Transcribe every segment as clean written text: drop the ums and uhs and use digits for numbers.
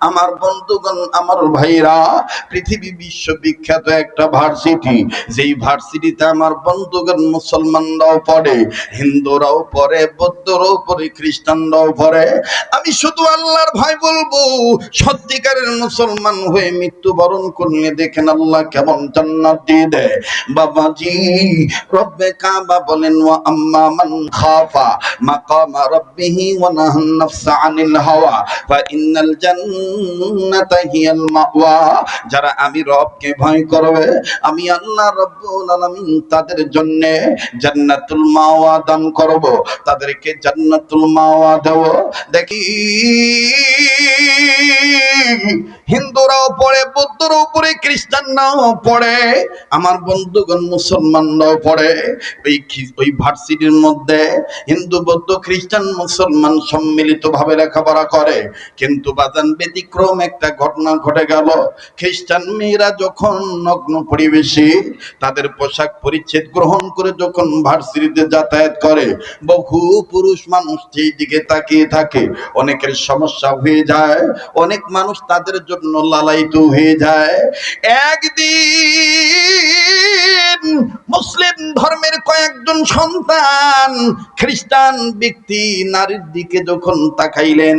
আমার বন্ধুগণ, আমার ভাইরা, পৃথিবী বিশ্ববিখ্যাত একটা ভার্সিটি, যেই ভার্সিটিতে আমার বন্ধুগণ মুসলমানরাও পড়ে, হিন্দুরাও পড়ে, বৌদ্ধরাও পড়ে, খ্রিস্টানরাও পড়ে। আমি শুধু আল্লাহর ভয় বলবো, সত্যিকারের মুসলমান হয়ে মৃত্যুবরণ করলে দেখেন আল্লাহ কেমন জান্নাত দিয়ে দেয়। বাবাজি, রব্বে কাবা বলেন, ওয়া আম্মা মান খাফা মাকামা রাব্বিহি ওয়া নাহান নাফসা আনিল হাওয়া ফা ইন্নাল জান্নাতা হিয়াল মাওয়া। যারা আমি রবকে ভয় করবে, আমি আল্লাহ রব্বুল আলামিন তাদের জন্য জান্নাতুল মাওয়া দান করব, তাদেরকে জান্নাতুল মাওয়া দেব। দেখি হিন্দুরাও পড়ে, বৌদ্ধরাও পড়ে, খ্রিস্টানরাও পড়ে, আমার বন্ধুগণ মুসলমানরাও পড়ে। ওই ভার্সিটির মধ্যে হিন্দু, বৌদ্ধ, খ্রিস্টান, মুসলমান সম্মিলিত ভাবে লেখাপড়া করে। কিন্তু বাজান ব্যতিক্রম একটা ঘটনা ঘটে গেল। খ্রিস্টান মেয়েরা যখন নগ্ন পরিবেশে তাদের পোশাক পরিচ্ছেদ গ্রহণ করে যখন ভার্সিটিতে যাতায়াত করে, বহু পুরুষ মানুষ সেই দিকে তাকিয়ে থাকে। অনেকের সমস্যা হয়ে যায়, অনেক মানুষ তাদের জন্য লালায়িত হয়ে যায়। একদিন মুসলিম ধর্মের কয়েকজন সন্তান খ্রিস্টান ব্যক্তি নারীর দিকে যখন তাকাইলেন,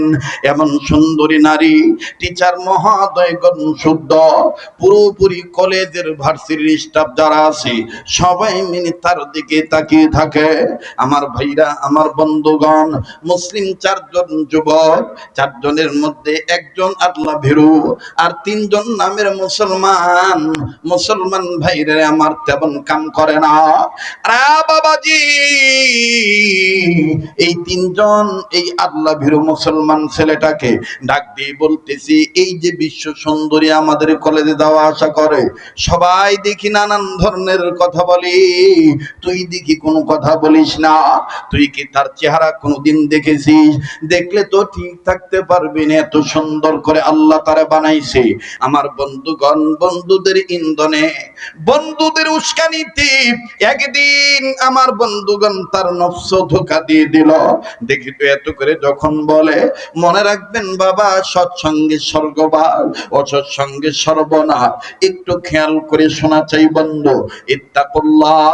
এমন সুন্দরী নারী, টিচার মহোদয়গণ শুদ্ধ পুরোপুরি কলেজের ভার্সিটির স্টাফ যারা আছে সবাই মিলে তার দিকে তাকিয়ে থাকে। আমার ভাইরা, আমার বন্ধুগণ, মুসলিম চারজন যুবক, চারজনের মধ্যে একজন আল্লাহ ভীরু আর তিনজন নামের মুসলমান। মুসলমান ভাইরা আমার তেমন কাম করে না। বাবাজি, এই তিনজন এই আল্লাহ ভীরু মুসলমান ছেলেটাকে ডাক দিয়ে বলতেছি, এই যে বিশ্ব সুন্দরী আমাদের কলেজে যাওয়া আসা করে, সবাই দেখি নানান ধরনের কথা বলি, তুই দেখি কোনো কথা বলিস না। তুই কি তার চেহারা কোনোদিন দেখেছিস? দেখলে তো ঠিক থাকতে পারবি না, এত সুন্দর করে আল্লাহ তারা বানাইছে। আমার বন্ধুগণ, বন্ধুদের ইন্ধনে, বন্ধুদের উস্কানিতে একদিন আমার বন্ধুগণ তার নফস ধোঁকা দিয়ে দিল। দেখি তো এত করে যখন বলে, মনে রাখবেন বাবা, সৎসঙ্গে স্বর্গবাস, অসৎসঙ্গে সর্বনাশ। একটু খেয়াল করে শোনা চাই বন্ধু, ইত্তাকুল্লাহ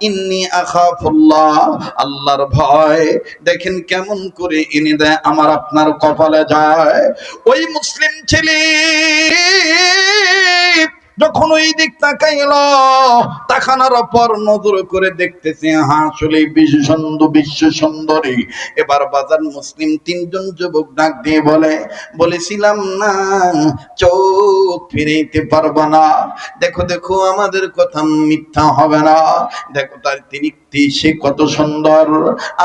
ইন্নী আখাফুল্লাহ, আল্লাহর ভয় দেখেন কেমন করে এনে দেয় আমার আপনার কপালে যায়। ওই মুসলিম ছেলে যখন ওই দিক তাকাইল, তাকানোর পর নজর করে দেখতেছে, হ্যাঁ আসলে বিশ্ব সুন্দরী। এবার বাজার মুসলিম তিনজন যুবক ডাক দিয়ে বলেছিলাম না চোখ ফিরাইতে পারবা না, দেখো দেখো আমাদের কথা মিথ্যা হবে না, দেখো তার তিনি সে কত সুন্দর,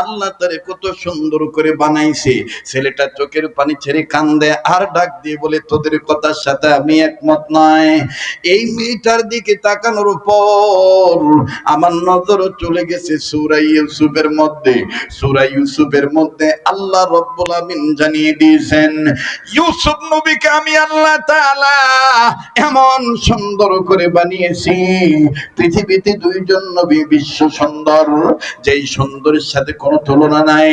আল্লাহ তারে কত সুন্দর করে বানাইছে। ছেলেটা চোখের পানি ছেড়ে কান্দে আর ডাক দিয়ে বলে, তোদের কথার সাথে আমি একমত নয়। এই মেয়েটার দিকে তাকানোর পর আমার নজর চলে গেছে সূরা ইউসুফের মধ্যে। সূরা ইউসুফের মধ্যে আল্লাহ রাব্বুল আমিন জানিয়ে দিয়েছেন, ইউসুফ নবীকে আমি আল্লাহ তাআলা এমন সুন্দর করে বানিয়েছি। পৃথিবীতে দুইজন নবী বিশ্ব সুন্দর, যেই সুন্দরের সাথে কোনো তুলনা নাই।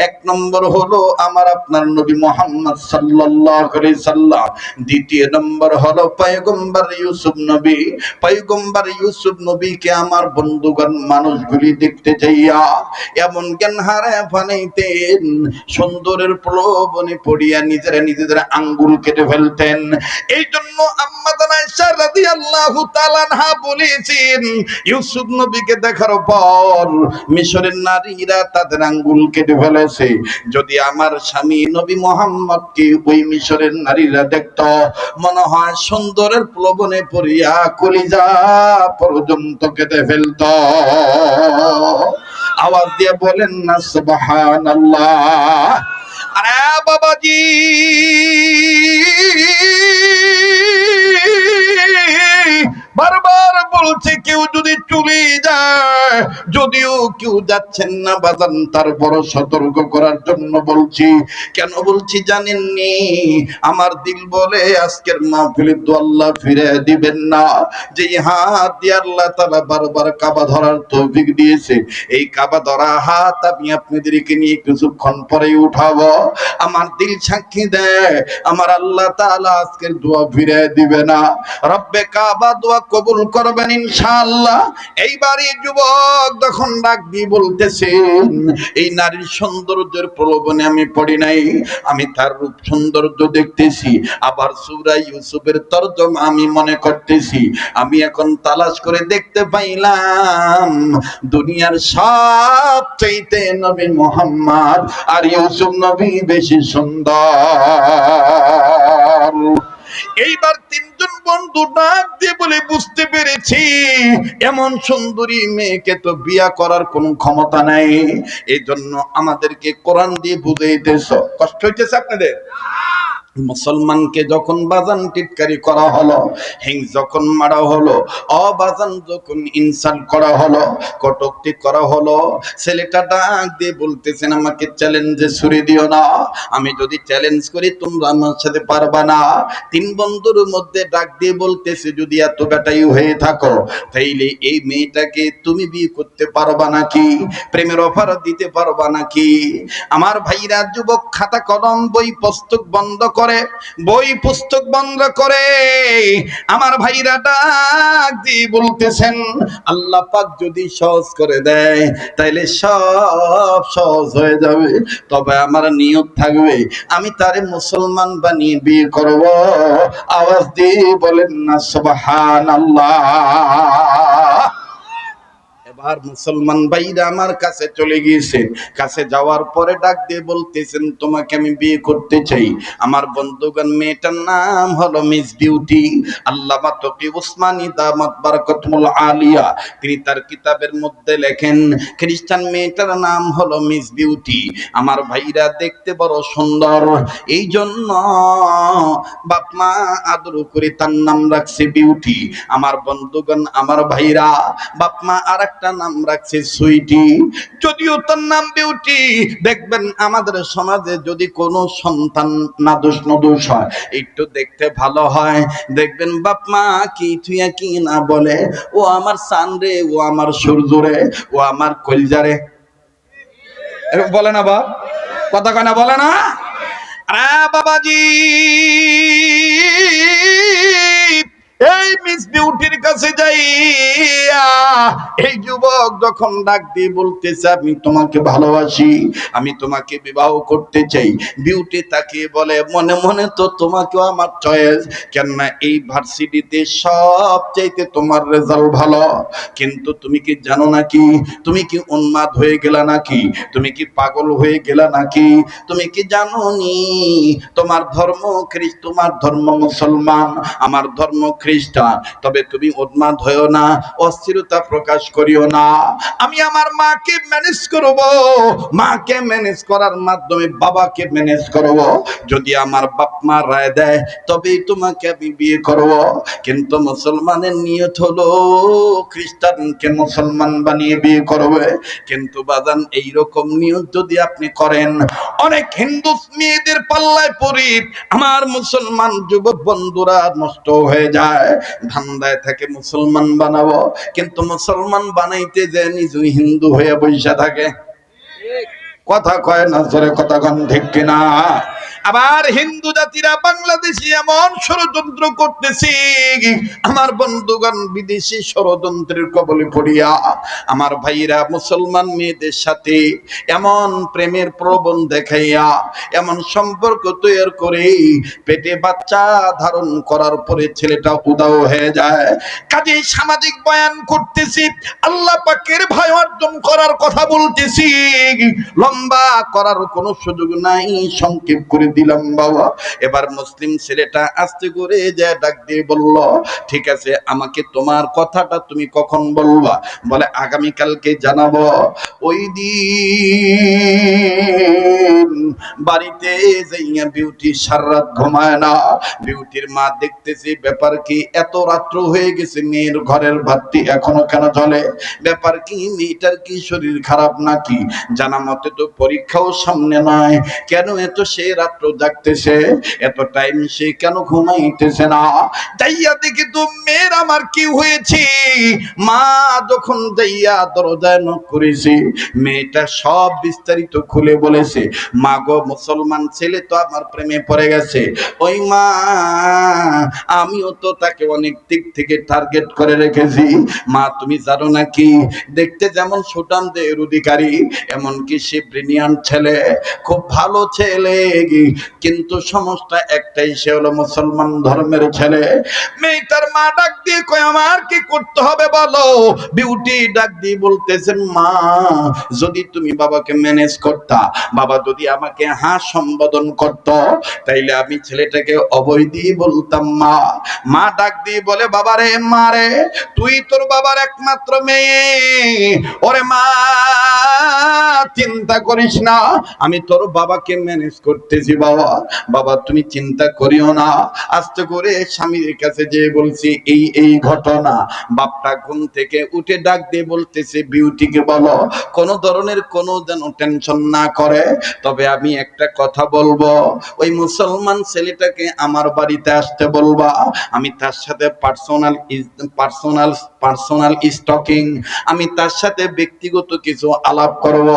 এক নম্বর হলো আমার আপনার নবী মুহাম্মদ সাল্লাল্লাহু আলাইহি সাল্লাম, দ্বিতীয় নম্বর হলো পয়গম্বর ইউসুফ নবী। পয়গম্বর ইউসুফ নবীকে আমার বন্ধুগণ মানুষগুলি দেখতে যাইয়া এমন জ্ঞান হারে বানাইতেন, সুন্দরের প্রলোভনে পড়িয়া নিজেদের আঙ্গুল কেটে ফেলতেন। এই জন্য আম্মা জান আয়েশা রাদিয়াল্লাহু তাআলা আনহা বলেছেন, ইউসুফ নবীকে দেখার পর মিশরের নারীরা তাদের আঙ্গুল কেটে ফেলেছে। যদি আমার স্বামী নবী মুহাম্মদকে ওই মিশরের নারীরা দেখত, মনে হয় সুন্দরের প্রলোভনে পড়িয়া কলিজা পর্যন্ত কেটে ফেলত। আওয়াজ দিয়ে বলেন না সুবহানাল্লাহ। আরে বাবাজি, বারবার বলছে কেউ যদি চলে যায়, যদিও কেউ যাচ্ছেন না বাজান, তারপর সতর্ক করার জন্য বলছি। কেন বলছি জানেননি? আমার দিল বলে আজকের মাহফিলে তো আল্লাহ ফিরে দিবেন না। যে হাত দিয়ে আল্লাহ তাআলা বারবার কাবা ধরার তৌফিক দিয়েছে, এই কাবা ধরা হাত আমি আপনাদেরকে নিয়ে কিছুক্ষণ পরেই উঠাবো। আমার দিল সাক্ষী দেয় আমার আল্লাহ তাআলা আজকের দোয়া ফিরে দিবে না। রব্বে কাবা দোয়া কবুল করবেন ইনশাআল্লাহ। এইবারে যুবক যখন ডাক দিয়ে বলতেছেন, এই নারীর সৌন্দর্যের প্রলোভনে আমি পড়ি নাই, আমি তার রূপ সৌন্দর্য দেখতেছি, আবার সূরা ইউসুফের তরজমা আমি মনে করতেছি। আমি এখন তালাশ করে দেখতে পাইলাম দুনিয়ার সবচাইতে নবী মুহাম্মদ আর ইউসুফ নবী বেশি সুন্দর। এইবার তিনজন বন্ধু ডাক দিয়ে বলে বুঝতে পেরেছি এমন সুন্দরী মেয়েকে তো বিয়া করার কোনো ক্ষমতা নাই, এই জন্য আমাদেরকে কোরআন দিয়ে বুঝাইতেছ। কষ্ট হইতেছে আপনাদের? মুসলমানকে যখন বাজান টিটকারি করা হলো, হিংস যখন মারা হলো, অবাজান যখন ইনসাল্ট করা হলো, কটূক্তি করা হলো, ছেলেটা ডাক দিয়ে বলতেছেন আমাকে চ্যালেঞ্জে ছুড়ে দিও না, আমি যদি চ্যালেঞ্জ করি তোমরা আমার সাথে পারবা না। তিন বন্ধুর মধ্যে ডাক দিয়ে বলতেছে যদি এত বেটাই হয়ে থাকো তাইলে এই মেয়েটাকে তুমি বিয়ে করতে পারবা নাকি, প্রেমের অফার দিতে পারবা নাকি? আমার ভাইরা যুবক খাতা কলম বই পুস্তক বন্ধ করে, বই পুস্তক বন্ধ করে আমার ভাইরা ডাক দিয়ে বলতেছেন আল্লাহ পাক যদি সহজ করে দেয় তাইলে সব সহজ হয়ে যাবে, তবে আমার নিয়ত থাকবে আমি তারে মুসলমান বানিয়ে বিয়ে করব। আওয়াজ দিয়ে বলেন না সুবহানাল্লাহ। এবার মুসলমান ভাইরা আমার কাছে চলে গিয়েছে, কাছে যাওয়ার পরে ডাক দিয়ে বলতেছেন তোমাকে আমি বিয়ে করতে চাই। আমার বন্ধুগণ মেয়েটার নাম হলো মিস বিউটি। আল্লামা তকি উসমানী দামাত বারাকাতুল আলিয়া তিনি তার কিতাবের মধ্যে লেখেন খ্রিস্টান মেয়েটার নাম হলো মিস বিউটি। আমার ভাইরা দেখতে বড় সুন্দর, এই জন্য বাপ মা আদর করে তার নাম রাখছে বিউটি। আমার বন্ধুগণ আমার ভাইরা বাপ মা আর একটা নাম রাখছে সুইটি। যদিও তার নাম বিউটি, দেখবেন আমাদের সমাজে যদি কোনো সন্তান নাদোষ নদোষ হয়, একটু দেখতে ভালো হয়, দেখবেন বাপ মা কি তুই কি না বলে, ও আমার সান রে, ও আমার সূর্য রে, ও আমার কলজা রে, বলে না বাপ? কথা কয় না, বলে না? বাবাজি এই মিস বিউটির কাছে যাইয়া এই যুবক যখন ডাক দিয়ে বলতেছে আমি তোমাকে ভালোবাসি, আমি তোমাকে বিবাহ করতে চাই, বিউটি তাকে বলে মনে মনে তো তোমাকেও আমার চয়েস, কেননা এই ভার্সিটিতে সব চাইতে তোমার রেজাল্ট ভালো, কিন্তু তুমি কি জানো নাকি, তুমি কি উন্মাদ হয়ে গেলা নাকি, তুমি কি পাগল হয়ে গেলা নাকি, তুমি কি জানো নি তোমার ধর্ম তোমার ধর্ম মুসলমান, আমার ধর্ম খ্রিস্টান, তবে তুমি উন্মাদ হয়েও না, অস্থিরতা প্রকাশ করিও না। আমি আমার মাকে ম্যানেজ করব, মাকে ম্যানেজ করার মাধ্যমে বাবাকে ম্যানেজ করব, যদি আমার বাপ মা রায় দেয় তবেই তোমাকে আমি বিয়ে করব। কিন্তু মুসলমানের নিয়ত হলো খ্রিস্টানকে মুসলমান বানিয়ে বিয়ে করবে। কিন্তু বাজান এইরকম নিয়ত যদি আপনি করেন, অনেক হিন্দু মেয়েদের পাল্লায় পড়ি আমার মুসলমান যুবক বন্ধুরা নষ্ট হয়ে যায়, ধান্দায় থাকে মুসলমান বানাবো, কিন্তু মুসলমান বানাইতে যে নিজে হিন্দু হয়ে বসে থাকে। কথা কয় না জোরে, কথা কন ঠিক কিনা? আবার হিন্দু জাতিরা বাংলাদেশে এমন ষড়যন্ত্র করতেছে আমার বন্ধুগণ, বিদেশি ষড়যন্ত্রের কবলে পড়িয়া আমার ভাইরা মুসলমান মেয়েদের সাথে এমন প্রেমের প্রলোভন দেখাইয়া এমন সম্পর্ক তৈরি করে পেটে বাচ্চা ধারণ করার পরে ছেলেটা উদাও হয়ে যায়। কাজে সামাজিক বয়ান করতেছি, আল্লাহ পাকের ভয় অর্জন করার কথা বলতেছি, লম্বা লম্বা করার কোনো সুযোগ নাই, সংক্ষেপ করে দিলাম বাবা। এবার মুসলিম ছেলেটা আস্তে করে যে ডাক দিয়ে বলল, ঠিক আছে, আমাকে তোমার কথাটা তুমি কখন বলবা? বলে আগামীকালকে জানাবো। ওই দিন বাড়িতে যাইয়া বিউটি সারা রাত ঘুমায় না। বিউটির মা দেখতেছে ব্যাপার কি, এত রাত্র হয়ে গেছে, মেয়ের ঘরের বাতি এখনো কেন জ্বলে? ব্যাপার কি, মেয়েটার কি শরীর খারাপ নাকি? জানা মতে তো পরীক্ষাও সামনে নয়, কেন এত সে রাত্র জাগতেছে, এত টাইম সে কেন ঘুমাইতেছে না? যাইয়া দেখি তো মেয়ের আমার কি হয়েছে। মা যখন যাইয়া দরজায় নক করেছে, মেয়েটা সব বিস্তারিত খুলে বলেছে। মা গো, মুসলমান ছেলে তো আমার প্রেমে পড়ে গেছে। ওই মা, আমিও তো তাকে অনেক দিক থেকে টার্গেট করে রেখেছি। মা তুমি জানো নাকি, দেখতে যেমন সুঠামদের অধিকারী, এমনকি সে ব্রিলিয়ান্ট ছেলে, খুব ভালো ছেলে, কিন্তু সমস্যা একটাই, সে হলো মুসলমান ধর্মের ছেলে। মেয়েটার মা ডাক দিয়ে কয়, আমার কি করতে হবে বলো? বিউটি ডাক দিয়ে বলতেছেন, মা যদি তুমি বাবাকে ম্যানেজ করতা, বাবা যদি আমাকে হ্যাঁ সম্বোধন করত, তাইলে আমি ছেলেটাকে অভয় দিয়ে বলতাম মা। মা ডাক দিয়ে বলে, বাবারে, মারে, তুই তোর বাবার একমাত্র মেয়ে, ওরে মা চিন্তা করিস না, আমি তোর বাবাকে ম্যানেজ করতেছি বাবা, বাবা তুমি চিন্তা করিও না। আস্তে করে স্বামীর কাছে যে বলছি এই এই ঘটনা। বাপটা ঘুম থেকে উঠে ডাক দিয়ে বলতেছে, বিউটিকে বলো কোনো ধরনের কোনো যেন টেনশন না করে, তবে আমি একটা কথা বলবো, ওই মুসলমান ছেলেটাকে আমার বাড়িতে আসতে বলবা, আমি তার সাথে পার্সোনাল স্টকিং, আমি তার সাথে ব্যক্তিগত কিছু আলাপ করব।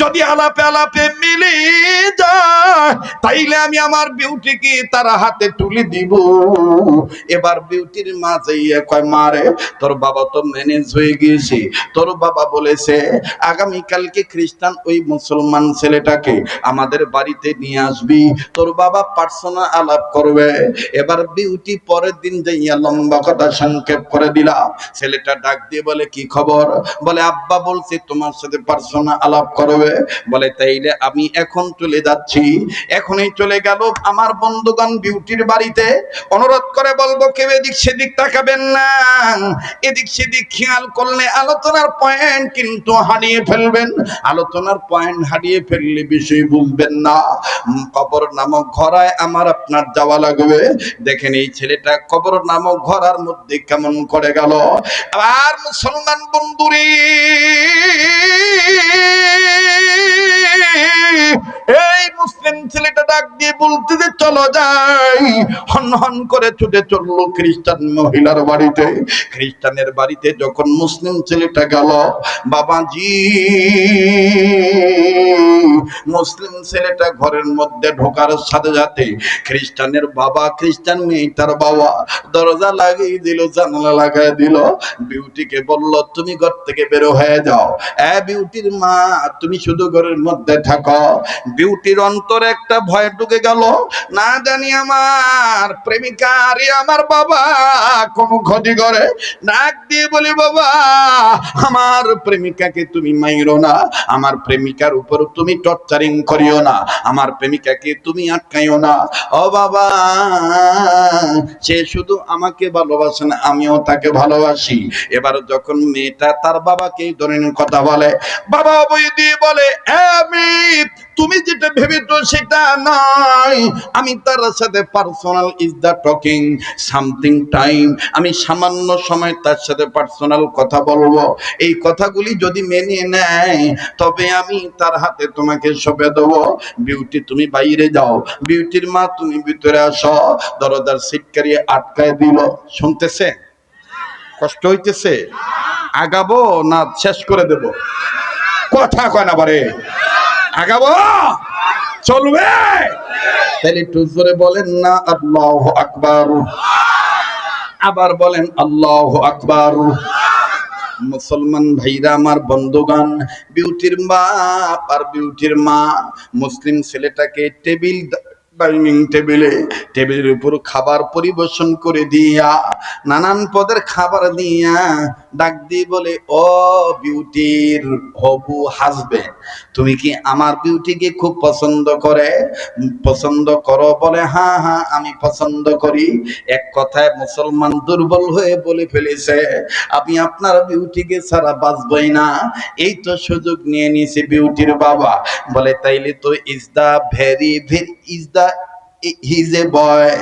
যদি আলাপে আলাপে মিলে যায়, তাইলে আমি আমার বিউটিকে তার হাতে তুলে দিব। এবার বিউটির মা যাইয়া কয়, মারে, তোর বাবা তো ম্যানেজ হয়ে গিয়েছে, তোর বাবা বলেছে আগামীকালকে খ্রিস্টান ওই মুসলমান ছেলেটাকে আমাদের বাড়িতে নিয়ে আসবি, তোর বাবা পার্সোনাল আলাপ করবে। এবার বিউটি পরের দিন যাইয়া লম্বা কথা সংক্ষেপ করে দিলাম। ছেলেটা ডাক দিয়ে বলে, কি খবর? বলে, আব্বা বলছে তোমার সাথে পার্সোনাল আলাপ করবে। বলে, তাইলে আমি এখন চলে যাচ্ছি। এখনই চলে গেল আমার বন্ধুগণ বিউটির বাড়িতে। অনুরোধ করে বলবো, কেউ এদিক সেদিক তাকাবেন না, এদিক সেদিক খেয়াল করলে আলোচনার পয়েন্ট কিন্তু হারিয়ে ফেলবেন। আলোচনার পয়েন্ট হারিয়ে ফেললে বিষয় বুঝবেন না। কবর নামক ঘরায় আমার আপনার যাওয়া লাগবে। দেখেন এই ছেলেটা কবর নামক ঘরার মধ্যে কেমন করে গেল। আর মুসলমান বন্ধুরে, এই মুসলিম ছেলেটা ডাক দিয়ে বলতে যে চলো যাই, হন হন করে ছুটে চললো খ্রিস্টান মহিলার বাড়িতে। খ্রিস্টানের বাড়িতে যখন মুসলিম ছেলেটা গেল, বাবাজি, মুসলিম ছেলেটা ঘরের মধ্যে ঢোকার সাথে সাথে খ্রিস্টানের বাবা, খ্রিস্টান মেয়েটার বাবা দরজা লাগিয়ে দিল, জানালা লাগাই দিল। বিউটিকে বলল, তুমি ঘর থেকে বের হয়ে যাও। বিউটির মা, তুমি শুধু ঘরের মধ্যে থাকো। বিউটির অন্তরে একটা ভয় ঢুকে গেল, না জানি আমার প্রেমিকা আরে আমার বাবা কোন ক্ষতি করে। ডাক দিয়ে বলি, বাবা আমার প্রেমিকাকে তুমি মাইরো না, আমার প্রেমিকার উপর তুমি টর্চারিং করিও না, আমার প্রেমিকাকে তুমি আটকাইও না। ও বাবা, সে শুধু আমাকে ভালোবাসে না, আমিও তাকে ভালোবাসি। এবার যখন মেয়েটা তার বাবাকে এই ধরনের কথা বলে, বাবা বই দিয়ে বলে, আমি তুমি যেটা ভেবেছো সেটা নয়, আমি তার সাথে personal is the talking something time, আমি সামান্য সময় তার সাথে পার্সোনাল কথা বলবো। এই কথাগুলি যদি মেনে নেয়, তবে আমি তার হাতে তোমাকে সঁপে দেবো। বিউটি তুমি বাইরে যাও, বিউটির মা তুমি ভিতরে আসো। দরজার সিটকারি আটকায় দিল। শুনতেছে? কষ্ট হইতেছে? আগাবো না শেষ করে দেব? কথা কয় না বারে, আগাবো চলবে? তাহলে একটু জোরে বলেন না আল্লাহু আকবার, আবার বলেন আল্লাহু আকবার। মুসলমান ভাইরা আমার, বন্ধুগণ, বিউটির বাপ আর বিউটির মা মুসলিম ছেলেটাকে ডাইনিং টেবিলের উপর খাবার পরিবেশন করে দিয়া, নানান পদের খাবার দিয়া ডাক দিয়ে বলে, ও বিউটির হবু হাজবেন্ড, তুমি কি আমার বিউটিকে খুব পছন্দ করো? বলে, হ্যাঁ হ্যাঁ আমি পছন্দ করি। এক কথায় মুসলমান দুর্বল হয়ে বলে ফেলেছে, আমি আপনার বিউটিকে ছাড়া বাঁচবই না। এই তো সুযোগ নিয়ে নিয়েছে বিউটির বাবা। বলে, তাইলে তো is the very very is the his a boy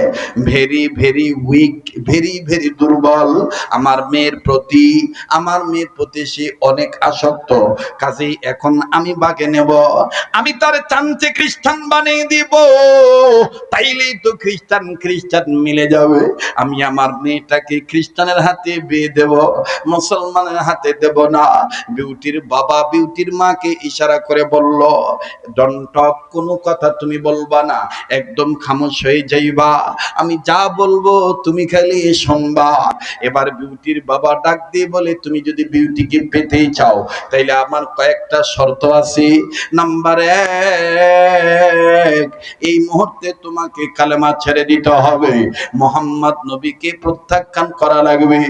very very weak, very very দুর্বল। আমার মেয়ের প্রতি সে অনেক আসক্ত, কাজেই এখন আমি বাগে নেব, আমি তার চান্সে খ্রিস্টান বানিয়ে দিব, তাইলেই তো খ্রিস্টান খ্রিস্টান মিলে যাবে। আমি আমার মেয়েটাকে খ্রিস্টানের হাতে বিয়ে দেব, মুসলমানের হাতে দেব না। বিউটির বাবা বিউটির মাকে ইশারা করে বলল, ডন্ট টক, কোনো কথা তুমি বলবা না, একদম খামোশ হয়ে যাইবা, আমি যা বলবো তুমি খালি শুনবা। এবার বিউটির বাবা ডাক দিয়ে বলে, তুমি যদি বিউটিকে পেতে চাও তাইলে আমার কয়েকটা শর্ত আছে। নাম্বার এক, এই মুহূর্তে তোমাকে কালেমা ছেড়ে দিতে হবে, মোহাম্মদ নবীকে প্রত্যাখ্যান করা লাগবে,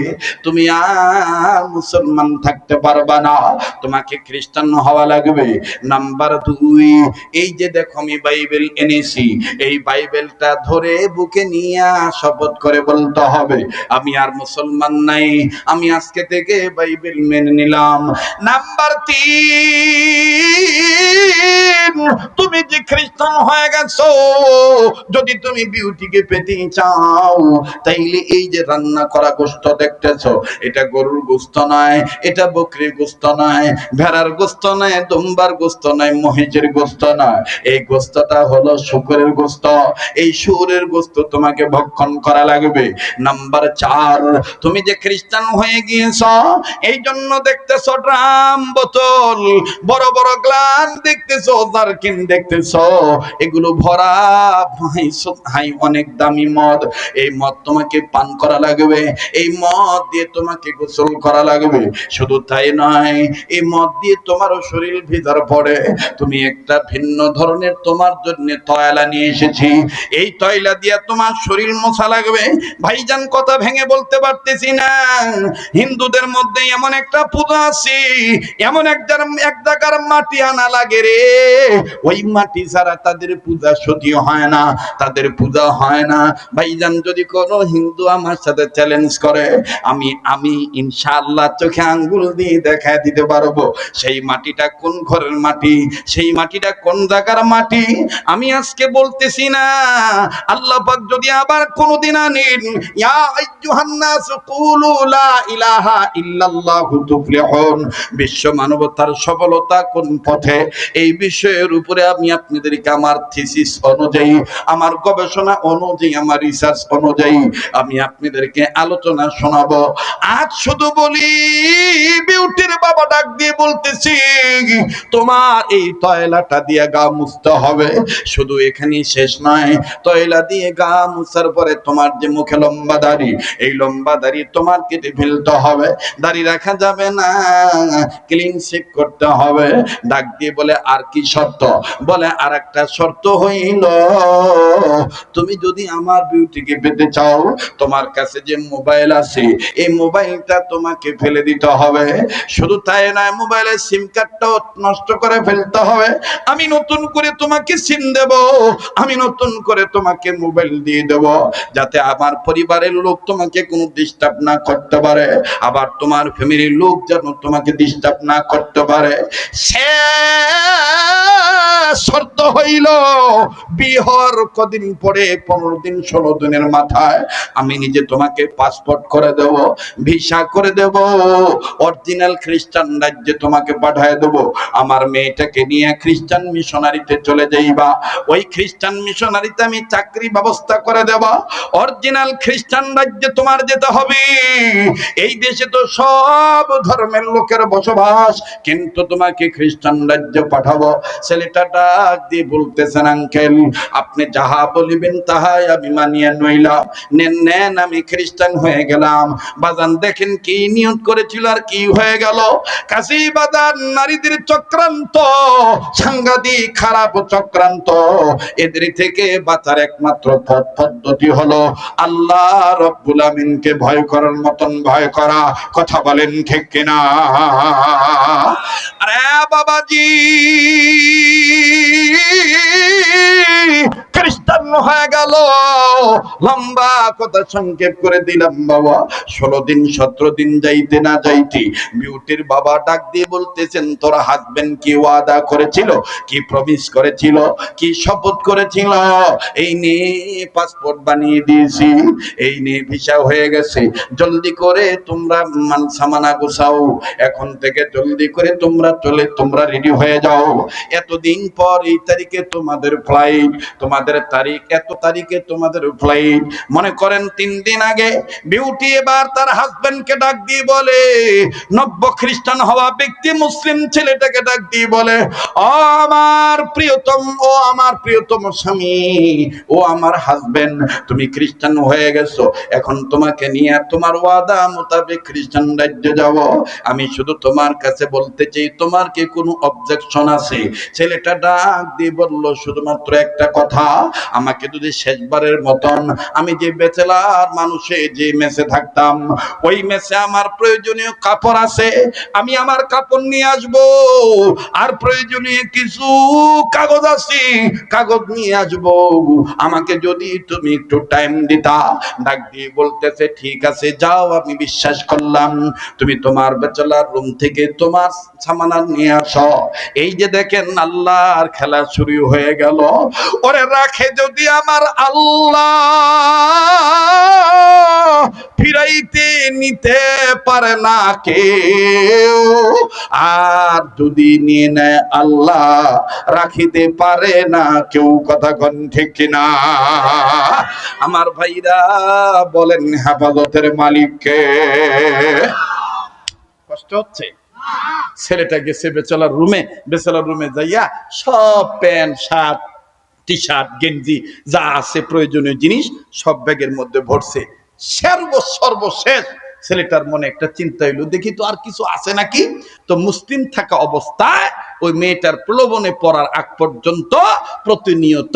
তুমি আর মুসলমান থাকতে পারবা না, তোমাকে খ্রিস্টান হওয়া লাগবে। নাম্বার দুই, এই যে দেখো আমি বাইবেল এনেছি, এই বাইবেলটা ধরে বুকে নিয়ে শপথ করে বলতে হবে, আমি আর মুসলমান নাই, আমি আজকে থেকে বাইবেল মেনে নিলাম। নাম্বার তিন, তুমি যে খ্রিস্টান হয়ে গেছো, যদি তুমি বিউটিকে পেতে চাও তাইলে এই যে রান্না করা গোশত দেখতেছো, এটা গরুর গোশত নয়, এটা বকরির গোশত নয়, ভেড়ার গোশত নয়, দুম্বার গোশত নয়, মহিষের গোশত নয়, এই গোশতটা হলো শুকরের গোশত, এই শুকরের গোশত তোমাকে ভক্ষণ করা লাগবে। নাম্বার চার, তুমি যে খ্রিস্টান হয়ে গিয়েছ এই জন্য দেখতেছো ড্রাম বোতল, বড় বড় গ্লাস দেখতেছো, জারকিন দেখতেছো, এগুলো ভরা হাই অনেক দামি মদ, এই মদ তোমাকে পান করা লাগবে, এই মদ দিয়ে তোমাকে গোসল করা লাগবে। শুধু তাই নয়, এই মদ দিয়ে তোমারও শরীর ভিতর পড়ে, তুমি একটা ভিন্ন ধরনের তোমার জন্য তয়লা নিয়ে এসেছি, এই তয়লা দিয়ে তোমার শরীর মোছা লাগবে। ভাইজান কথা ভেঙে বলতে পারতেছি না, হিন্দুদের মধ্যে এমন একটা পূজা আছে, এমন এক জায়গার মাটি আনা লাগে রে, ওই মাটি ছাড়া তাদের পূজা সত্যি হয় না, তাদের পূজা হয় না। ভাইজান যদি কোনো হিন্দু আমার সাথে চ্যালেঞ্জ করে, আমি ইনশাআল্লাহ চোখে আঙ্গুল দিয়ে দেখায় দিতে পারবো সেই মাটিটা কোন ঘরের মাটি, সেই মাটিটা কোন জায়গার মাটি। আমি আজকে বলতেছি না, আল্লাহ পাক যদি আবার কোনদিন আনেন, ইয়া আইয়ুহান নাস কুলু লা ইলাহা ইল্লাল্লাহু তুফলিহুন, বিশ্ব মানবতার সফলতা কোন পথে, এই বিষয়ের উপরে আমি আপনাদেরকে আমার থিসিস অনুযায়ী, আমার গবেষণা অনুযায়ী, আমার রিসার্চ অনুযায়ী আমি আপনাদেরকে আলোচনা শোনাবো। আজ শুধু বলি, বিউটির বাবা ডাক দিয়ে বলতেছি, তোমার এই তয়লাটা দিয়ে গা মুছতে হবে। শুধু এখানেই শেষ নয়, তয়লা দিয়ে গা মুছার পরে তোমার যে মুখে লম্বা দাড়ি, এই লম্বা দাড়ি তোমার কেটে ফেলতে হবে, দাড়ি রাখা যাবে না, ক্লিন শেভ করতে হবে। ডাক দিয়ে বলে, আর কি শর্ত? বলে, আর একটা শর্ত হইল, তুমি যদি আমার বিউটিকে পেতে চাও, তোমার কাছে যে মোবাইল আছে এই মোবাইলটা তোমাকে ফেলে দিতে হবে। শুধু তাই নয়, মোবাইলের সিম কার্ডটাও নষ্ট করে ফেলতে হবে, আমি নতুন করে তোমাকে সিম দেব, আমি নতুন করে তোমাকে মোবাইল দিয়ে দেব, যাতে আমার পরিবারের লোক তোমাকে কোনো ডিস্টার্ব না করতে পারে, আবার তোমার ফ্যামিলির লোক যেন তোমাকে ডিস্টার্ব না করতে পারে। সে শর্ত হইল, বিহর কদিন পরে 15 দিন 16 দিনের মাথায় আমি নিজে তোমাকে পাসপোর্ট করে দেব, ভিসা করে দেব, অরিজিনাল খ্রিস্টান রাজ্যে তোমাকে পাঠিয়ে দেব। আমার মেয়েটাকে নিয়ে খ্রিস্টান মিশনারিতে চলে যাইবা, ওই খ্রিস্টান মিশনারিতে আমি চাকরি ব্যবস্থা করে দেব, অরিজিনাল খ্রিস্টান রাজ্যে তোমার যেতে হবে। এই দেশে তো সব ধর্মের লোকের বসবাস, কিন্তু তোমাকে খ্রিস্টান রাজ্যে পাঠাবো। ছেলেটা ডাক দিয়ে বলতেছেন, আঙ্কেল আপনি যাহা বলিবেন তাহাই আমি মানিয়া নইলাম, নেন নেন আমি খ্রিস্টান হয়ে গেলাম। বাজান দেখেন কি নিয়ত করেছিল আর কি হয়ে গেল। কাজী বাজান নারীদের চক্রান্ত সাংঘাতিক খারাপ চক্রান্ত। এদের থেকে বাঁচার একমাত্র পদ্ধতি হলো আল্লাহ রব্বুল আমিনকে ভয় করার মতন ভয় করা। কথা বলেন ঠিক কিনা? আরে বাবাজি, খ্রিস্টান হয়ে গেল। লম্বা কথা সংক্ষেপ করে দিলাম বাবা। 16 দিন 17 দিন যাইতে না যাইতে বিউটির বাবা ডাক দিয়ে বলতেছেন, তোর হাজবেন্ড কি ওয়াদা করেছিল, কি প্রমিস করেছিল, কি শপথ করেছিল? এই নে পাসপোর্ট বানিয়ে দিয়েছি, এই নে ভিসা হয়ে গেছে, জলদি করে তোমরা সামানা গোছাও, এখন থেকে জলদি করে তোমরা রেডি হয়ে যাও। এতদিন পর এই তারিখে তোমাদের ফ্লাইট, তোমাদের তারিখ এত তারিখে তোমাদের ফ্লাইট। মনে করেন 3 দিন আগে বিউটি এবার তার হাজবেন্ডকে ডাক দিয়ে বলে, নব্য খ্রিস্টান হওয়া ব্যক্তি মুসলিম ছেলেটাকে ডাক দিয়ে বলে, ও আমার প্রিয়তম স্বামী, ও আমার হাজবেন্ড, তুমি খ্রিস্টান হয়ে গেছো, এখন তোমাকে নিয়ে তোমার ওয়াদা মোতাবেক খ্রিস্টান রাজ্যে যাব। আমি শুধু তোমার কাছে বলতে চাই, তোমার কি কোনো অবজেকশন আছে? ছেলেটা ডাক দিয়ে বলল, শুধুমাত্র একটা কথা, আমাকে যদি শেষবারের মতন, আমি যে ব্যাচেলার মানুষে যে মেসে থাকতাম, ওই মেসে আমার প্রয়োজনীয় কাপড় আছে, আমি আমার কাপড় নিয়ে আসব, আর প্রয়োজনীয় কিছু কাগজ আছে, কাগজ নিয়ে আসব, আমাকে যদি তুমি একটু টাইম দিতা। ডাক দিয়ে বলতেছে, ঠিক আছে যাও, আমি বিশ্বাস করলাম, তুমি তোমার ব্যাচেলার রুম থেকে তোমার সামানা নিয়ে আসো। এই যে দেখেন আল্লাহর খেলা শুরু হয়ে গেল। ওরে রাখে যদি আমার আল্লাহ, ফিরাইতে নিতে পারে না কেউ, আর যদি নিয়ে নেয় আল্লাহ, রাখিতে পারে না কেউ। কথা কোন ঠিক কিনা? আমার ভাইরা বলেন হেফাজতের মালিককে। কষ্ট হচ্ছে? ছেলেটা গেছে বেচালার রুমে যাইয়া সব প্যান্ট শার্ট টি শার্ট গেঞ্জি যা আছে প্রয়োজনীয় জিনিস সব ব্যাগের মধ্যে ভরছে। সর্বশেষ ছেলেটার মনে একটা চিন্তা হইলো, দেখি তো আর কিছু আছে নাকি। তো মুসলিম থাকা অবস্থায় ওই মেয়েটার প্রলোভনে পড়ার আগ পর্যন্ত প্রতিনিয়ত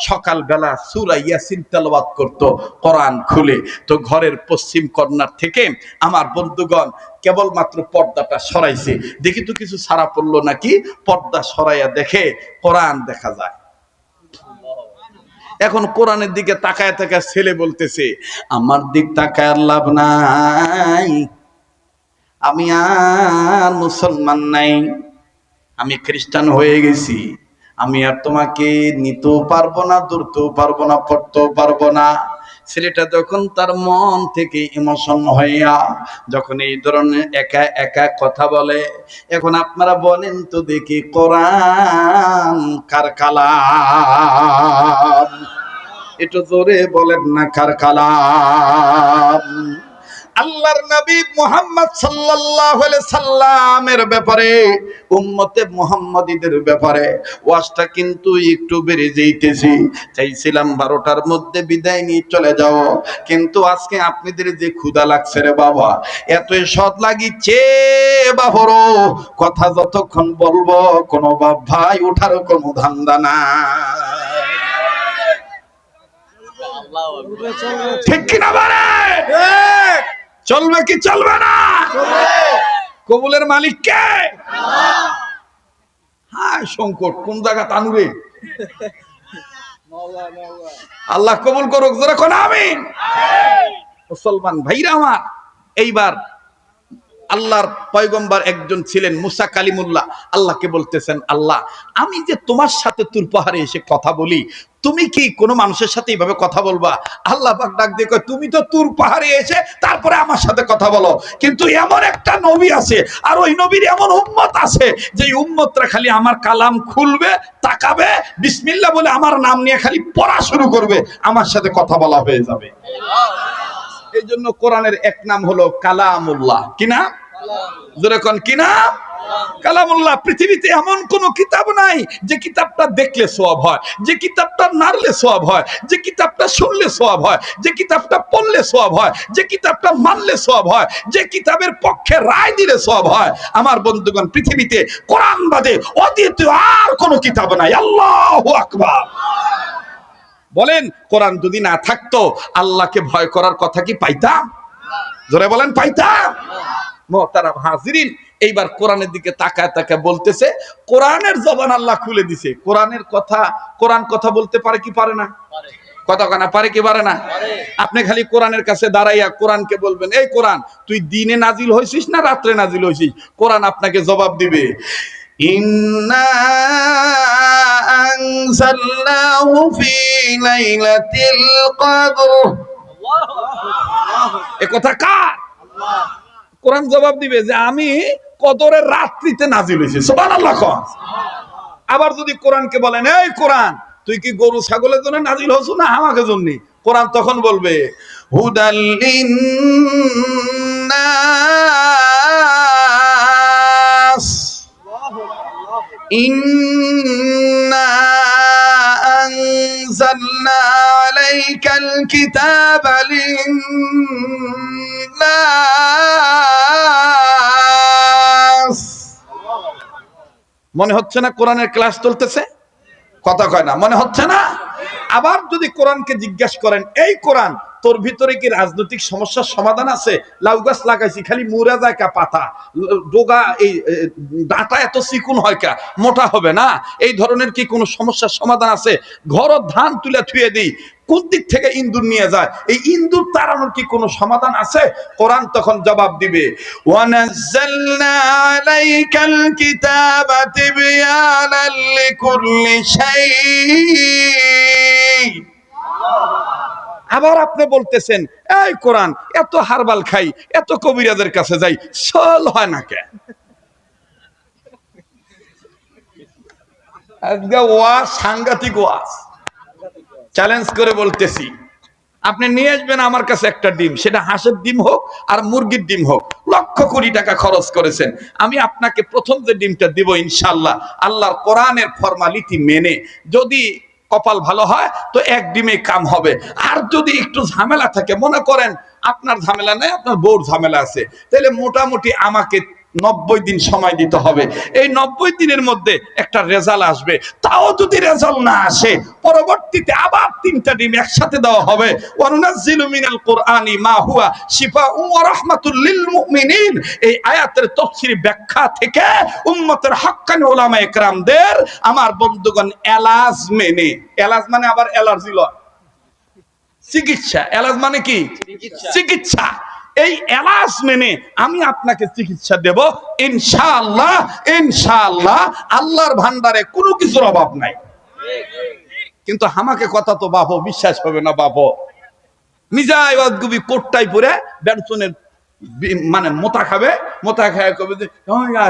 সকালবেলা সূরা ইয়াসিন তেলাওয়াত করত কোরআন খুলে। তো ঘরের পশ্চিম কর্নার থেকে আমার বন্ধুগণ কেবলমাত্র পর্দাটা সরাইছে, দেখি তো কিছু ছাড়া পড়লো নাকি। পর্দা সরাইয়া দেখে কোরআন দেখা যায়। এখন কোরআনের দিকে তাকায় তাকায় ছেলে বলতেছে, আমার দিক তাকায় আর লাভ নাই, আমি আর মুসলমান নাই, আমি খ্রিস্টান হয়ে গেছি, আমি আর তোমাকে নিতেও পারবো না, ধরতেও পারবো না, পড়তেও পারবো না। ছেলেটা যখন তার মন থেকে ইমোশন হইয়া যখন এই ধরনের একা একা কথা বলে, এখন আপনারা বলেন তো দেখি, কোরআন কার কালাম? একটু জোরে বলেন না, কার কালাম? আল্লাহর নবী মুহাম্মদ সাল্লাল্লাহু আলাইহি সাল্লামের ব্যাপারে, উম্মতে মুহাম্মাদীদের ব্যাপারে ওয়াজটা কিন্তু একটু বেড়ে যাইতেছি। চাইছিলাম 12টার মধ্যে বিদায় নিয়ে চলে যাও, কিন্তু আজকে আপনাদের যে ক্ষুধা লাগছে রে বাবা, এতই সৎ লাগিচ্ছে বাবরো, কথা যতক্ষণ বলবো কোনো বাপ ভাই ওঠার কোনো ধান্দা না। ঠিক কিনা বলে? চলবে কি চলবে না? কবুলের মালিক কে? হ্যাঁ, সংকট কোন জায়গা তানুরে। আল্লাহ কবুল করুক, যারা কোন আমিন। মুসলমান ভাইরা আমার, এইবার আল্লাহর পয়গম্বর একজন ছিলেন মুসা কালিমুল্লাহ, আল্লাহকে বলতেছেন, আল্লাহ আমি যে তোমার সাথে তুর পাহাড়ে এসে কথা বলি, তুমি কি কোনো মানুষের সাথে এইভাবে কথা বলবা? আল্লাহ পাক ডাক দিয়ে কয়, তুমি তো তুর পাহাড়ে এসে তারপরে আমার সাথে কথা বলো, কিন্তু এমন একটা নবী আছে, আর ওই নবীর এমন উম্মত আছে, যে উম্মতরা খালি আমার কালাম খুলবে, তাকাবে, বিসমিল্লাহ বলে আমার নাম নিয়ে খালি পড়া শুরু করবে, আমার সাথে কথা বলা হয়ে যাবে। এই জন্য কোরআনের এক নাম হলো কালামুল্লাহ। কি না? যেরকম কি নাম? কালামুল্লাহ। পৃথিবীতে এমন কোন কিতাব নাই যে কিতাবটা দেখলে সওয়াব হয়, যে কিতাবটা নাড়লে সওয়াব হয়, যে কিতাবটা শুনলে সওয়াব হয়, যে কিতাবটা পড়লে সওয়াব হয়, যে কিতাবটা মানলে সওয়াব হয়, যে কিতাবের পক্ষে রায় দিলে সওয়াব হয়। আমার বন্ধুগণ, পৃথিবীতে কোরআন বাদে অদ্বিতীয় আর কোন কিতাব নাই। আল্লাহু আকবার। বলেন, কোরআন যদি না থাকতো আল্লাহকে ভয় করার কথা কি পাইতাম? জোরে বলেন, পাইতাম? মুহতারাম হাজিরিন, এইবার কোরআনের দিকে তাকায় তাকায় বলতেছে, কোরআনের জবান আল্লাহ খুলে দিছে। কোরআনের কথা, কোরআন কথা বলতে পারে কি পারে না? কথা কানা পারে কি পারে না? আপনি খালি কোরআনের কাছে দাঁড়াইয়া কোরআনকে বলবেন, এই কোরআন, তুই দিনে নাজিল হইছিস না রাত্রে নাজিল হইছিস? কোরআন আপনাকে জবাব দিবে, ইন্না আনজালনাহু ফি লাইলাতিল কদর। এ কথা কার? কোরআন জবাব দিবে যে আমি কদরের রাত্রিতে নাজিল হইছি। সুবহানাল্লাহ। আবার যদি কোরআনকে বলেন, এই কোরআন, তুই কি গরু ছাগলের জন্য নাজিল হস না আমাকে জন্য? কোরআন তখন বলবে, হুদাল লিন্নাস ইন্না আনজালনা আলাইকাল কিতাবা লিন্নাস। মনে হচ্ছে না কোরআনের ক্লাস চলতেছে? কথা কয় না, মনে হচ্ছে না? আবার যদি কোরআনকে জিজ্ঞাসা করেন, এই কোরআন, তোর ভিতরে কি রাজনৈতিক সমস্যার সমাধান আছে? লাউ গাছ লাগাইছি, খালি মুড়া যায় কা পাতা, ডোগা এই ডাটা এত চিকুন হয় কা, মোটা হবে না, এই ধরনের কি কোনো সমস্যার সমাধান আছে? ঘর ধান তুলে থুয়ে দিই, কোন দিক থেকে ইন্দুর নিয়ে যায়, এই ইন্দুর তাড়ানোর কি কোনো সমাধান আছে? কোরআন তখন জবাব দিবে, ওয়ানাজ্জালনা আলাইকাল কিতাবা তিবয়ানাল লিকুল্লি শাই। আবার আপনি বলতেছেন, এই কোরআন, এত হারবাল খাই, এত কবিরাজের কাছে যাই, সল হয় না কে? আজকে ওয়াজ সাংঘাতিক ওয়াজ, চ্যালেঞ্জ করে বলতেছি, আপনি নিয়ে আসবেন আমার কাছে একটা ডিম, সেটা হাঁসের ডিম হোক আর মুরগির ডিম হোক, লক্ষ কোটি টাকা খরচ করেছেন, আমি আপনাকে প্রথম যে ডিমটা দিব ইনশাআল্লাহ আল্লাহর কোরআনের ফরমালিটি মেনে, যদি কপাল ভালো হয় তো এক ডিমে কাম হবে। আর যদি একটু ঝামেলা থাকে, মনে করেন আপনার ঝামেলা নেই, আপনার বউর ঝামেলা আছে, তাহলে মোটামুটি আমাকে 90 দিন সময় দিতে হবে। এই 90 দিনের মধ্যে একটা রেজাল্ট আসবে। তাও যদি রেজাল্ট না আসে, পরবর্তীতে আবার 3টা ডিম একসাথে দেওয়া হবে। ওয়ানুনাজ্জিলু মিনাল কুরআনি মা হুয়া শিফাউ ওয়া রাহমাতুল লিল মুমিনিন। এই আয়াতের তাফসীর ব্যাখ্যা থেকে উম্মতের হাক্কানি উলামায়ে কেরামদের, আমার বন্ধুগণ, এলাজ মেনে, এলাজ মানে আবার অ্যালার্জি লয়, চিকিৎসা। এলাজ মানে কি? চিকিৎসা। এই এলাজ মেনে আমি আপনাকে চিকিৎসা দেব ইনশাআল্লাহ। ইনশাআল্লাহ আল্লাহর ভান্ডারে কোনো কিছুর অভাব নাই। কিন্তু আমাকে কথা তো বাবু বিশ্বাস হবে না, বাবু মিজাই ওয়াজগুবি কোটটাই পরে বেনসনের মানে মোটা খাবে, মোটা খায় কবে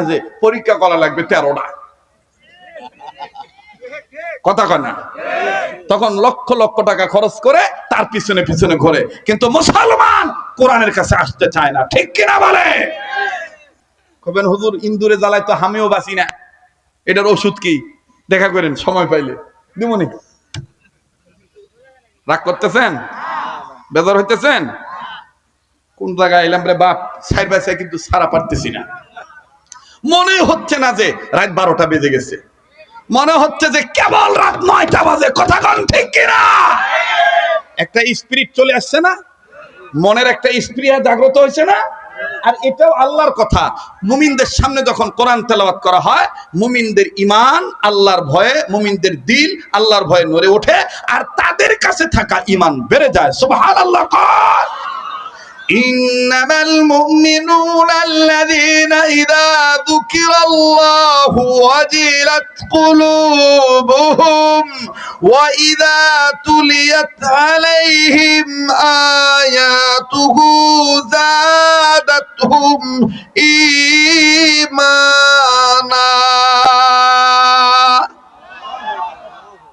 যে পরীক্ষা করা লাগবে 13টা, কথা কয় না? তখন লক্ষ লক্ষ টাকা খরচ করে তার পিছনে পিছনে ঘোরে। কিন্তু মুসলমান কোরআনের কাছে আসতে চায় না, ঠিক কিনা বলে? কবেন হুজুর, ইন্দুরে জ্বালায় তো আমিও বাঁচি না, এটার ওষুধ কি? দেখা করেন সময় পাইলে দিমনি। রাগ করতেছেন? বেজার হইতেছেন? কোন জায়গায় এলাম রে বাপ, সাইড বাই সাইড কিন্তু সারা পারতেছি না। মনে হচ্ছে না যে রাত 12টা বেজে গেছে, মনে হচ্ছে যে কেবল রাত 9টা বাজে। কথা কন ঠিক কিনা? একটা স্পিরিট চলে আসছে না, মনের একটা স্পিরিট জাগ্রত হয়েছে না? আর এটাও আল্লাহর কথা। মুমিনদের সামনে যখন কোরআন তেলাওয়াত করা হয়, মুমিনদের ঈমান আল্লাহর ভয়ে, মুমিনদের দিল আল্লাহর ভয়ে নড়ে ওঠে, আর তাদের কাছে থাকা ঈমান বেড়ে যায়। সুবহানাল্লাহ। إنما المؤمنون الذين إذا ذكر الله وجلت قلوبهم وإذا تليت عليهم آياته زادتهم إيمانا।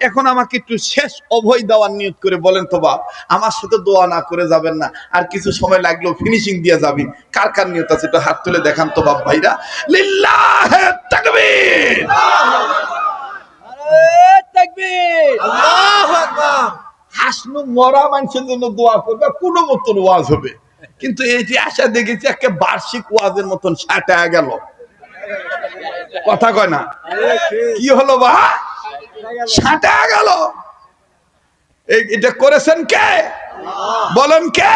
এখন আমাকে একটু শেষ অভয় দেওয়ার নিয়ত করে বলেন তো বাপ, আমার সাথে দোয়া না করে যাবেন না, আর কিছু সময় লাগলেও ফিনিশিং দিয়ে যাবি। কার কার নিয়ত আছে একটু হাত তুলে দেখান তো বাপ ভাইরা। লিল্লাহে তাকবীর, তাকবীর, আল্লাহু আকবার। হাসনু মরা মানুষের জন্য দোয়া করবে, কোনো মতন ওয়াজ হবে, কিন্তু এই যে আশা দেখেছি একটা বার্ষিক ওয়াজের মতন সাটা গেল। কথা কয় না, কি হলো বা সাটা গেল। এটা করেছেন কে বলেন, কে?